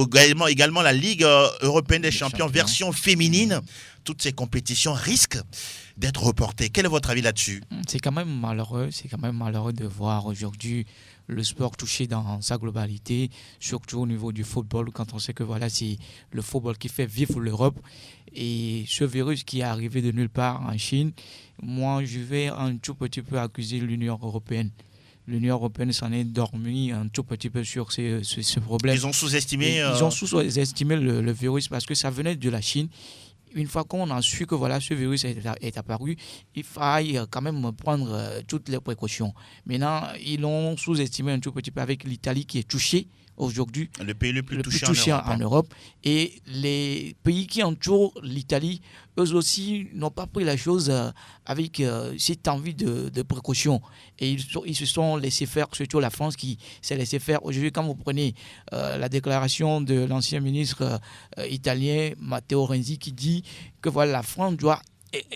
également la Ligue européenne des champions version féminine. Toutes ces compétitions risquent d'être reportées. Quel est votre avis là-dessus? C'est quand même malheureux de voir aujourd'hui le sport touché dans sa globalité, surtout au niveau du football, quand on sait que voilà, c'est le football qui fait vivre l'Europe. Et ce virus qui est arrivé de nulle part en Chine, moi je vais un tout petit peu accuser l'Union européenne. L'Union européenne s'en est dormie un tout petit peu sur ce problème. Ils ont sous-estimé le virus parce que ça venait de la Chine. Une fois qu'on a su que voilà, ce virus est apparu, il fallait quand même prendre toutes les précautions. Maintenant, ils l'ont sous-estimé un tout petit peu avec l'Italie qui est touchée aujourd'hui. Le pays le plus touché en Europe. Et les pays qui entourent l'Italie, eux aussi, n'ont pas pris la chose avec cette envie de précaution. Et ils se sont laissés faire, surtout la France qui s'est laissé faire. Aujourd'hui, quand vous prenez la déclaration de l'ancien ministre italien Matteo Renzi qui dit que voilà, la France doit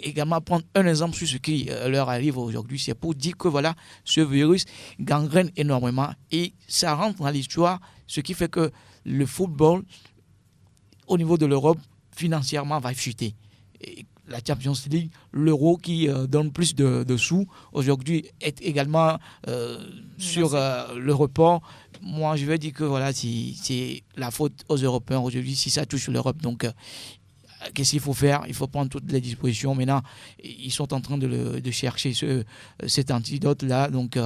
également prendre un exemple sur ce qui leur arrive aujourd'hui, c'est pour dire que voilà, ce virus gangrène énormément et ça rentre dans l'histoire, ce qui fait que le football au niveau de l'Europe financièrement va chuter. Et la Champions League, l'Euro qui donne plus de sous aujourd'hui est également sur le report. Moi je vais dire que voilà, c'est la faute aux Européens aujourd'hui si ça touche l'Europe. Donc qu'est-ce qu'il faut faire? Il faut prendre toutes les dispositions. Maintenant, ils sont en train de chercher cet antidote-là. Donc,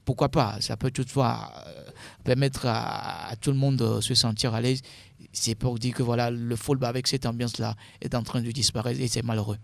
pourquoi pas? Ça peut toutefois permettre à tout le monde de se sentir à l'aise. C'est pour dire que voilà, le football avec cette ambiance-là est en train de disparaître et c'est malheureux.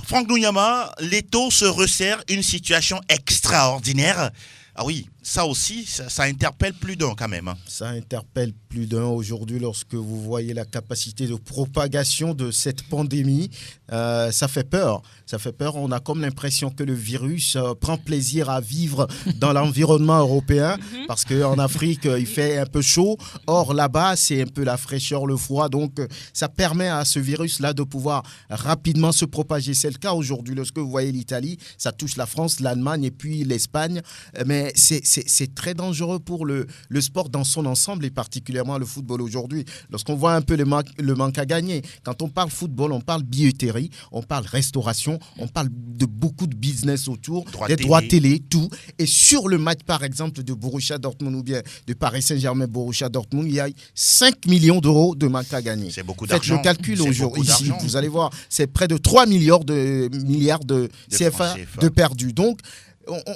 Franck Ndouyama, l'étau se resserre, une situation extraordinaire. Ah oui, ça aussi, ça interpelle plus d'un quand même. Ça interpelle plus d'un aujourd'hui lorsque vous voyez la capacité de propagation de cette pandémie. Ça fait peur. Ça fait peur. On a comme l'impression que le virus prend plaisir à vivre dans l'environnement européen parce qu'en Afrique, il fait un peu chaud. Or, là-bas, c'est un peu la fraîcheur, le froid. Donc, ça permet à ce virus-là de pouvoir rapidement se propager. C'est le cas aujourd'hui. Lorsque vous voyez l'Italie, ça touche la France, l'Allemagne et puis l'Espagne. Mais c'est très dangereux pour le sport dans son ensemble et particulièrement le football aujourd'hui. Lorsqu'on voit un peu le manque à gagner, quand on parle football, on parle billetterie, on parle restauration, on parle de beaucoup de business autour, droits télé, tout. Et sur le match, par exemple, de Borussia Dortmund ou bien de Paris Saint-Germain, Borussia Dortmund, il y a 5 millions d'euros de manque à gagner. C'est beaucoup d'argent. Faites le calcul aujourd'hui. Ici, vous allez voir, c'est près de 3 milliards de CFA de perdus. Donc,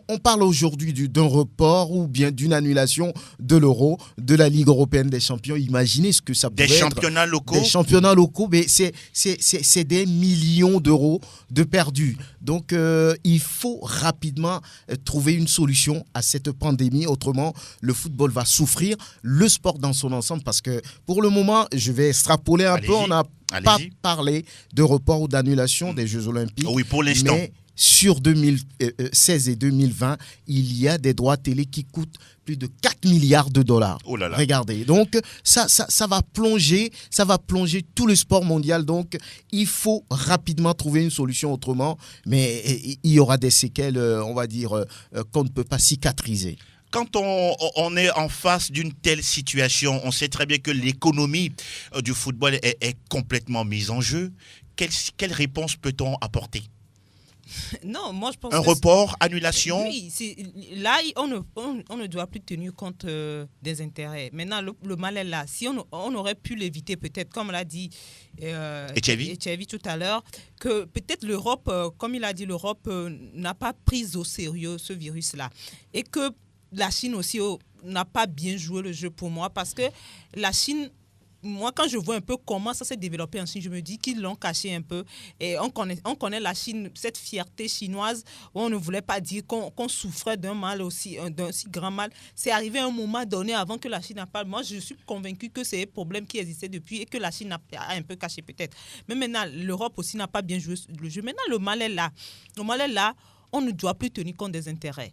on parle aujourd'hui d'un report ou bien d'une annulation de l'Euro, de la Ligue européenne des champions. Imaginez ce que ça pourrait être. Des championnats locaux, mais c'est des millions d'euros de perdus. Donc, il faut rapidement trouver une solution à cette pandémie. Autrement, le football va souffrir, le sport dans son ensemble, parce que pour le moment, je vais extrapoler un peu, on n'a pas parlé de report ou d'annulation des Jeux Olympiques. Oui, pour l'instant. Mais sur 2016 et 2020, il y a des droits télé qui coûtent plus de 4 milliards de dollars. Oh là là. Regardez, donc ça va plonger tout le sport mondial. Donc, il faut rapidement trouver une solution autrement, mais il y aura des séquelles, on va dire, qu'on ne peut pas cicatriser. Quand on est en face d'une telle situation, on sait très bien que l'économie du football est complètement mise en jeu. Quelle réponse peut-on apporter ? Non, moi je pense un report, annulation. Oui, là on ne doit plus tenir compte des intérêts. Maintenant le mal est là. Si on aurait pu l'éviter peut-être, comme l'a dit Etchevi tout à l'heure, que peut-être l'Europe, comme il a dit, l'Europe n'a pas pris au sérieux ce virus-là, et que la Chine aussi n'a pas bien joué le jeu pour moi, parce que la Chine, moi, quand je vois un peu comment ça s'est développé en Chine, je me dis qu'ils l'ont caché un peu. Et on connaît la Chine, cette fierté chinoise où on ne voulait pas dire qu'on souffrait d'un si grand mal. C'est arrivé à un moment donné avant que la Chine n'a pas. Moi, je suis convaincue que c'est un problème qui existait depuis et que la Chine a un peu caché peut-être. Mais maintenant, l'Europe aussi n'a pas bien joué le jeu. Maintenant, le mal est là. Le mal est là. on ne doit plus tenir compte des intérêts.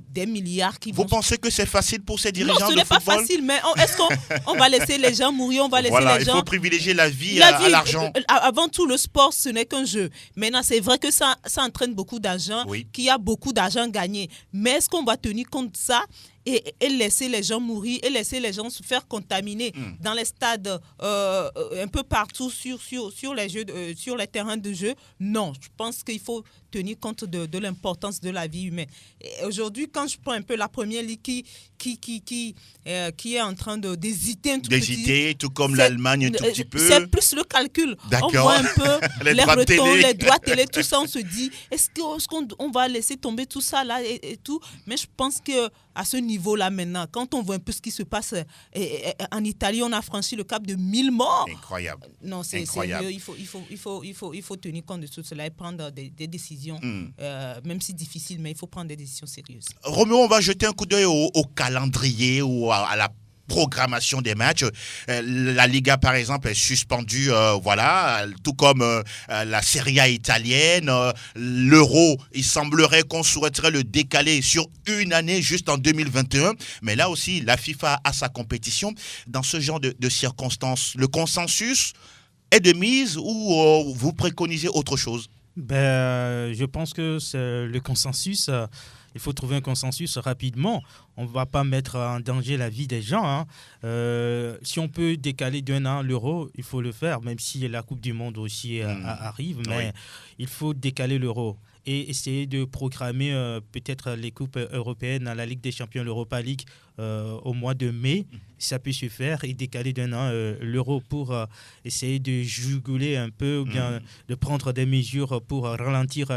Des milliards qui vont... Vous pensez que c'est facile pour ces dirigeants de football? Non, ce n'est pas facile, mais est-ce qu'on va laisser les gens mourir? On va laisser les gens... il faut privilégier la vie à l'argent. Avant tout, le sport, ce n'est qu'un jeu. Maintenant, c'est vrai que ça entraîne beaucoup d'argent, qu'il y a beaucoup d'argent gagné. Mais est-ce qu'on va tenir compte de ça et laisser les gens mourir et laisser les gens se faire contaminer dans les stades un peu partout sur les jeux, sur les terrains de jeu? Non, je pense qu'il faut tenir compte de l'importance de la vie humaine. Et aujourd'hui, quand je prends un peu la première ligue qui est en train d'hésiter un tout petit, tout comme l'Allemagne un tout petit peu. C'est plus le calcul. D'accord. On voit un peu les retours, les droits télé, tout ça. On se dit, est-ce qu'on va laisser tomber tout ça là et tout? Mais je pense que à ce niveau-là maintenant, quand on voit un peu ce qui se passe en Italie, on a franchi le cap de 1000 morts. Incroyable. Non, c'est mieux. Il faut tenir compte de tout cela et prendre des décisions, même si difficiles, mais il faut prendre des décisions sérieuses. Roméo, on va jeter un coup d'œil au calendrier ou à la programmation des matchs. La Liga, par exemple, est suspendue, tout comme la Serie A italienne. L'Euro, il semblerait qu'on souhaiterait le décaler sur une année, juste en 2021. Mais là aussi, la FIFA a sa compétition. Dans ce genre de circonstances, le consensus est de mise ou vous préconisez autre chose? Je pense que c'est le consensus. Il faut trouver un consensus rapidement. On ne va pas mettre en danger la vie des gens. Si on peut décaler d'un an l'Euro, il faut le faire, même si la Coupe du Monde aussi arrive. Mais il faut décaler l'Euro et essayer de programmer peut-être les coupes européennes à la Ligue des Champions, l'Europa League, au mois de mai. Ça peut se faire et décaler d'un an l'Euro pour essayer de juguler un peu ou bien de prendre des mesures pour ralentir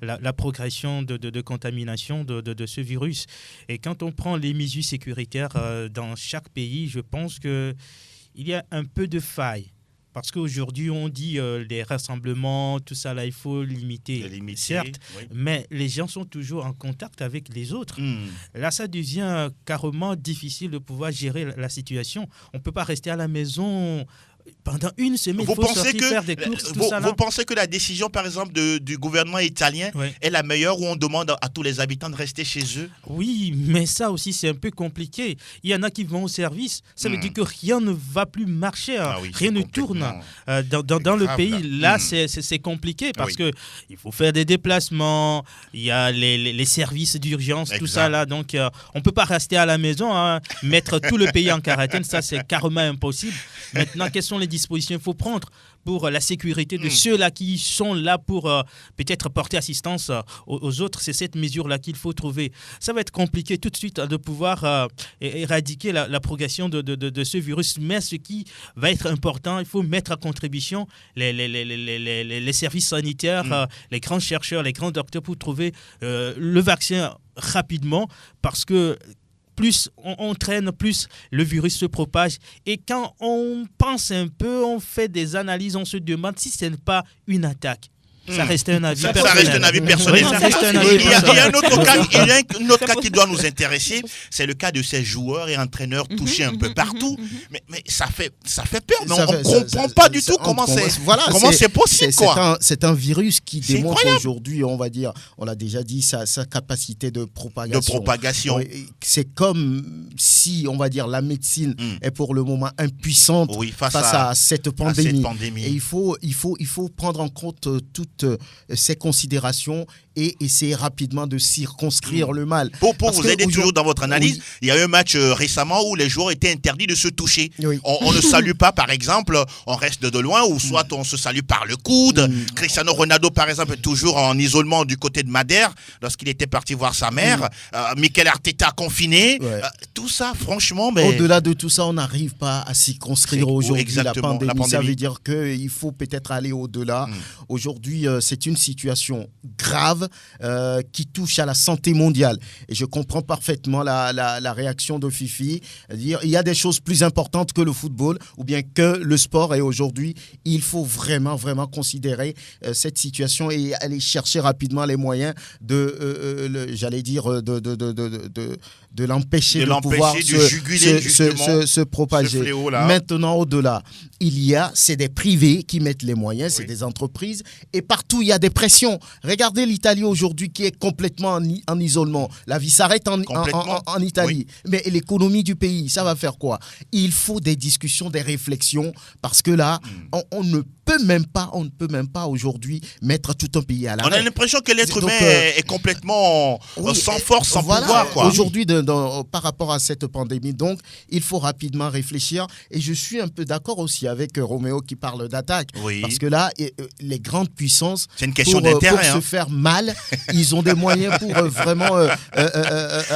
la progression de contamination de ce virus. Et quand on prend les mesures sécuritaires dans chaque pays, je pense qu'il y a un peu de faille. Parce qu'aujourd'hui, on dit les rassemblements, tout ça, là, il faut limiter, certes, mais les gens sont toujours en contact avec les autres. Là, ça devient carrément difficile de pouvoir gérer la situation. On ne peut pas rester à la maison pendant une semaine. Vous pensez que la décision, par exemple, du gouvernement italien est la meilleure, où on demande à tous les habitants de rester chez eux? Oui, mais ça aussi, c'est un peu compliqué. Il y en a qui vont au service. Ça veut dire que rien ne va plus marcher. Rien ne tourne dans le pays. Là, c'est compliqué parce qu'il faut faire des déplacements. Il y a les services d'urgence, tout ça là. Donc, on ne peut pas rester à la maison, mettre tout le pays en quarantaine. Ça, c'est carrément impossible. Maintenant, quelles sont les dispositions qu'il faut prendre pour la sécurité de ceux-là qui sont là pour peut-être porter assistance aux autres? C'est cette mesure-là qu'il faut trouver. Ça va être compliqué tout de suite de pouvoir éradiquer la progression de ce virus, mais ce qui va être important, il faut mettre à contribution les services sanitaires, les grands chercheurs, les grands docteurs pour trouver le vaccin rapidement, parce que plus on traîne, plus le virus se propage. Et quand on pense un peu, on fait des analyses, on se demande si ce n'est pas une attaque. Ça reste un avis personnel. Ça reste un avis personnel. Il y a un autre cas qui doit nous intéresser, c'est le cas de ces joueurs et entraîneurs touchés un peu partout. Mais ça fait peur. Mais on ne comprend pas du tout comment c'est possible. C'est un virus qui démontre aujourd'hui, on va dire, on l'a déjà dit, sa capacité de propagation. C'est comme si, on va dire, la médecine est pour le moment impuissante face à cette pandémie. Et il faut prendre en compte toutes ces considérations et essayer rapidement de circonscrire le mal. Pour vous aider toujours dans votre analyse, il y a eu un match récemment où les joueurs étaient interdits de se toucher. On ne salue pas, par exemple, on reste de loin, ou soit on se salue par le coude. Cristiano Ronaldo, par exemple, est toujours en isolement du côté de Madère lorsqu'il était parti voir sa mère. Mikel Arteta confiné. Tout ça, franchement... Au-delà de tout ça, on n'arrive pas à circonscrire aujourd'hui la pandémie. Ça veut dire qu'il faut peut-être aller au-delà. Aujourd'hui, c'est une situation grave qui touche à la santé mondiale. Et je comprends parfaitement la réaction de Fifi. Dire, il y a des choses plus importantes que le football ou bien que le sport. Et aujourd'hui, il faut vraiment, vraiment considérer cette situation et aller chercher rapidement les moyens de de l'empêcher de l'empêcher pouvoir de juguler justement se propager. ce fléau-là. Maintenant, au-delà, c'est des privés qui mettent les moyens, c'est des entreprises, et partout il y a des pressions. Regardez l'Italie aujourd'hui qui est complètement en isolement. La vie s'arrête en Italie, mais l'économie du pays, ça va faire quoi? Il faut des discussions, des réflexions, parce que là, on ne peut même pas aujourd'hui mettre tout un pays à l'arrêt. On a l'impression que l'être humain est complètement sans force, sans pouvoir. Aujourd'hui, par rapport à cette pandémie, donc, il faut rapidement réfléchir. Et je suis un peu d'accord aussi avec Roméo qui parle d'attaque. Parce que là, les grandes puissances, c'est une question d'intérêt, pour se faire mal, ils ont des moyens pour vraiment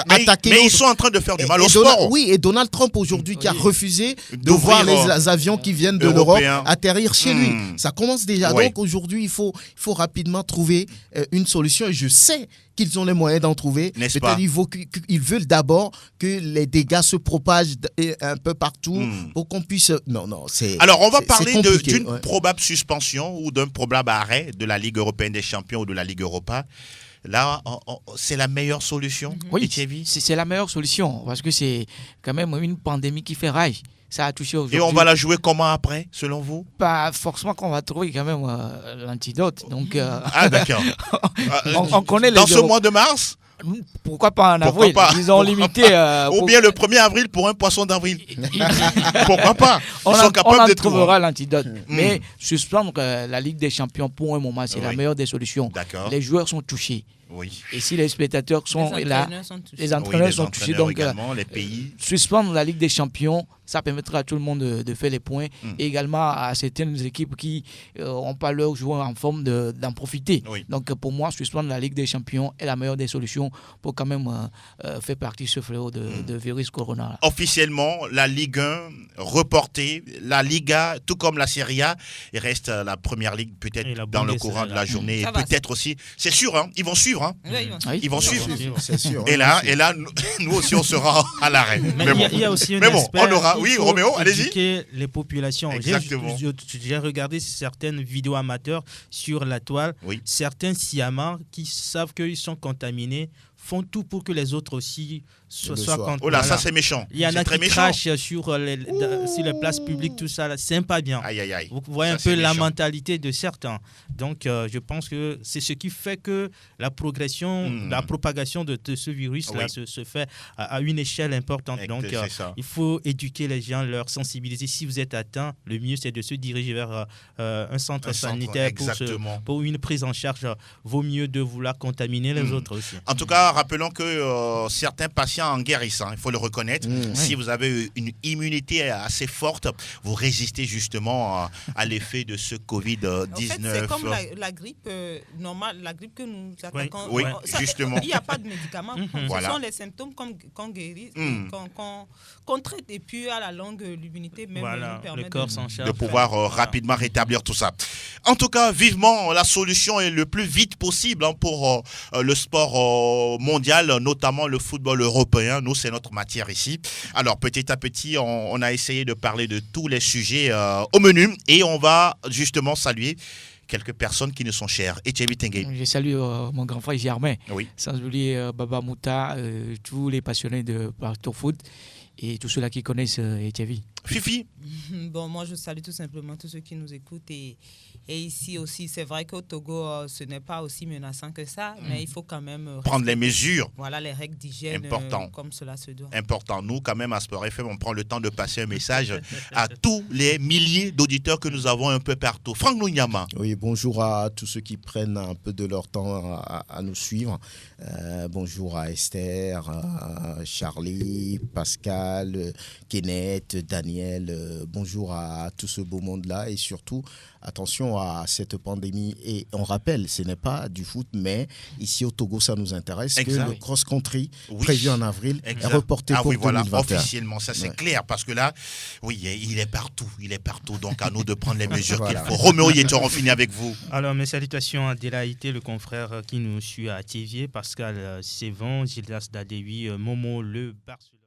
attaquer. Mais ils sont en train de faire du mal au sport. Oui, et Donald Trump aujourd'hui qui a refusé de voir les avions qui viennent de l'Europe atterrir chez lui. Ça commence déjà. Donc aujourd'hui, il faut rapidement trouver une solution. Et je sais qu'ils ont les moyens d'en trouver. Peut-être ils veulent d'abord que les dégâts se propagent un peu partout pour qu'on puisse... Alors, on va parler d'une probable suspension ou d'un probable arrêt de la Ligue européenne des champions ou de la Ligue Europa. Là, c'est la meilleure solution, Oui, c'est la meilleure solution parce que c'est quand même une pandémie qui fait rage. Ça a touché aujourd'hui. Et on va la jouer comment après, selon vous? Pas forcément qu'on va trouver quand même l'antidote. Donc, d'accord. on connaît dans ce mois de mars? Pourquoi pas en avril? Ils ont limité. Ou bien le 1er avril pour un poisson d'avril. Pourquoi pas? On en trouvera l'antidote. Mais suspendre la Ligue des Champions pour un moment, c'est la meilleure des solutions. Les joueurs sont touchés. Et si les spectateurs sont là, les entraîneurs sont touchés. Donc, les pays. Suspendre la Ligue des Champions, ça permettra à tout le monde de faire les points. Et également à certaines équipes qui n'ont pas leurs joueurs en forme d'en profiter. Donc, pour moi, suspendre la Ligue des Champions est la meilleure des solutions pour quand même faire partie de ce fléau de virus Corona. Officiellement, la Ligue 1 reportée, la Liga, tout comme la Serie A, il reste la première ligue peut-être dans le courant de la journée. Et peut-être aussi, c'est sûr, ils vont suivre. Ils vont suivre. C'est sûr. Et là, nous aussi, on sera à l'arrêt. Mais il y a aussi un aspect. On aura. Oui, Roméo, allez-y. Éduquer les populations. Exactement. J'ai regardé certaines vidéos amateurs sur la toile. Certains sciemment qui savent qu'ils sont contaminés font tout pour que les autres aussi soient contaminés. Oh là, ça c'est méchant. Il y en a qui crachent sur les places publiques, tout ça. C'est pas bien. Vous voyez un peu la mentalité de certains. Donc, je pense que c'est ce qui fait que la progression, la propagation de ce virus-là se fait à une échelle importante. Donc, il faut éduquer les gens, leur sensibiliser. Si vous êtes atteint, le mieux c'est de se diriger vers un centre sanitaire pour une prise en charge. Vaut mieux de vouloir contaminer les autres aussi. En tout cas, rappelons que certains patients en guérissent, il faut le reconnaître. Si vous avez une immunité assez forte, vous résistez justement à l'effet de ce Covid-19. En fait, c'est comme la grippe normale, la grippe que nous attaquons. Oui, justement. Il n'y a pas de médicaments. Ce sont les symptômes qu'on guérit, qu'on traite. Et puis, à la longue, l'immunité même nous permet de pouvoir rapidement rétablir tout ça. En tout cas, vivement la solution est le plus vite possible pour le sport mondial, notamment le football européen. Nous, c'est notre matière ici. Alors, petit à petit, on a essayé de parler de tous les sujets au menu et on va justement saluer quelques personnes qui nous sont chères. Et je salue mon grand frère Germain, sans oublier Baba Mouta, tous les passionnés de partout foot et tous ceux-là qui connaissent Etchevi. Fifi? Bon, moi, je salue tout simplement tous ceux qui nous écoutent. Et ici aussi, c'est vrai qu'au Togo, ce n'est pas aussi menaçant que ça, mais il faut quand même prendre les mesures. Voilà, les règles d'hygiène, comme cela se doit. Important. Nous, quand même, à Sport FM, on prend le temps de passer un message à tous les milliers d'auditeurs que nous avons un peu partout. Franck Nounyama. Oui, bonjour à tous ceux qui prennent un peu de leur temps à nous suivre. Bonjour à Esther, Charlie, Pascal, Kenneth, Daniel. Bonjour à tout ce beau monde-là et surtout, attention à cette pandémie. Et on rappelle, ce n'est pas du foot, mais ici au Togo, ça nous intéresse que le cross-country prévu en avril est reporté pour 2021. Officiellement, ça c'est clair parce que là, il est partout. Il est partout. Donc à nous de prendre les mesures qu'il faut. Roméo Yétor, on finit avec vous. Alors, mes salutations à Delaïté, le confrère qui nous suit à Thiviers, Pascal Sévan, Gildas Dadewi, Momo Le Barcelone.